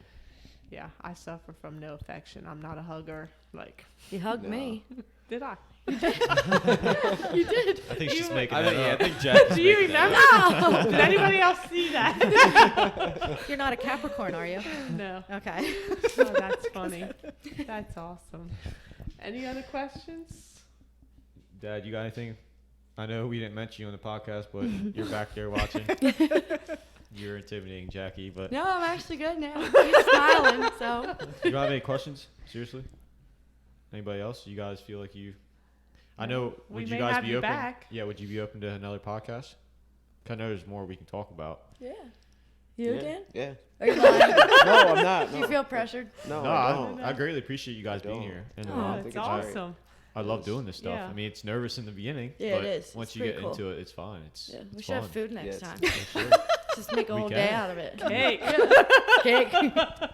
yeah, I suffer from no affection. I'm not a hugger. Like, You hugged No. me. did I? I think she's making I that think, I up. think Jack. Do you remember? Did anybody else see that? You're not a Capricorn, are you? No. Okay. Oh, that's funny. That's awesome. Any other questions? Dad, you got anything? I know we didn't mention you on the podcast, but you're back there watching. You're intimidating Jackie, but No, I'm actually good now. He's smiling, so. you don't have any questions? Seriously? Anybody else? You guys feel like you? I know. We Would may you guys have be you open? back. Yeah. Would you be open to another podcast? 'Cause I know there's more we can talk about. Yeah. You yeah. Dan? Yeah. Are you lying? No, I'm not. Do No. you feel pressured? No, No, I don't. I greatly appreciate you guys being don't. here, and Oh, I it's think it's great. awesome. I love doing this stuff. Yeah. I mean, it's nervous in the beginning, Yeah, it but is. once It's you get pretty cool. into it, it's fine. It's Yeah. We it's should have fun. food next Yeah, time. For sure. Just make a We whole can. day out of it. Cake. Cake.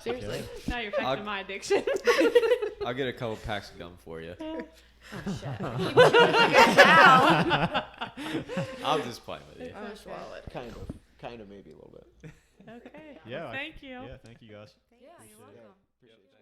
Seriously. Now you're affecting my addiction. I'll get a couple packs of gum for you. Oh, shit. I'll just play with you. I'm gonna swallow it. Kind of, maybe a little bit. Okay. Yeah, Well, I- thank you. Yeah. Thank you guys. Yeah, you're welcome. Appreciate it.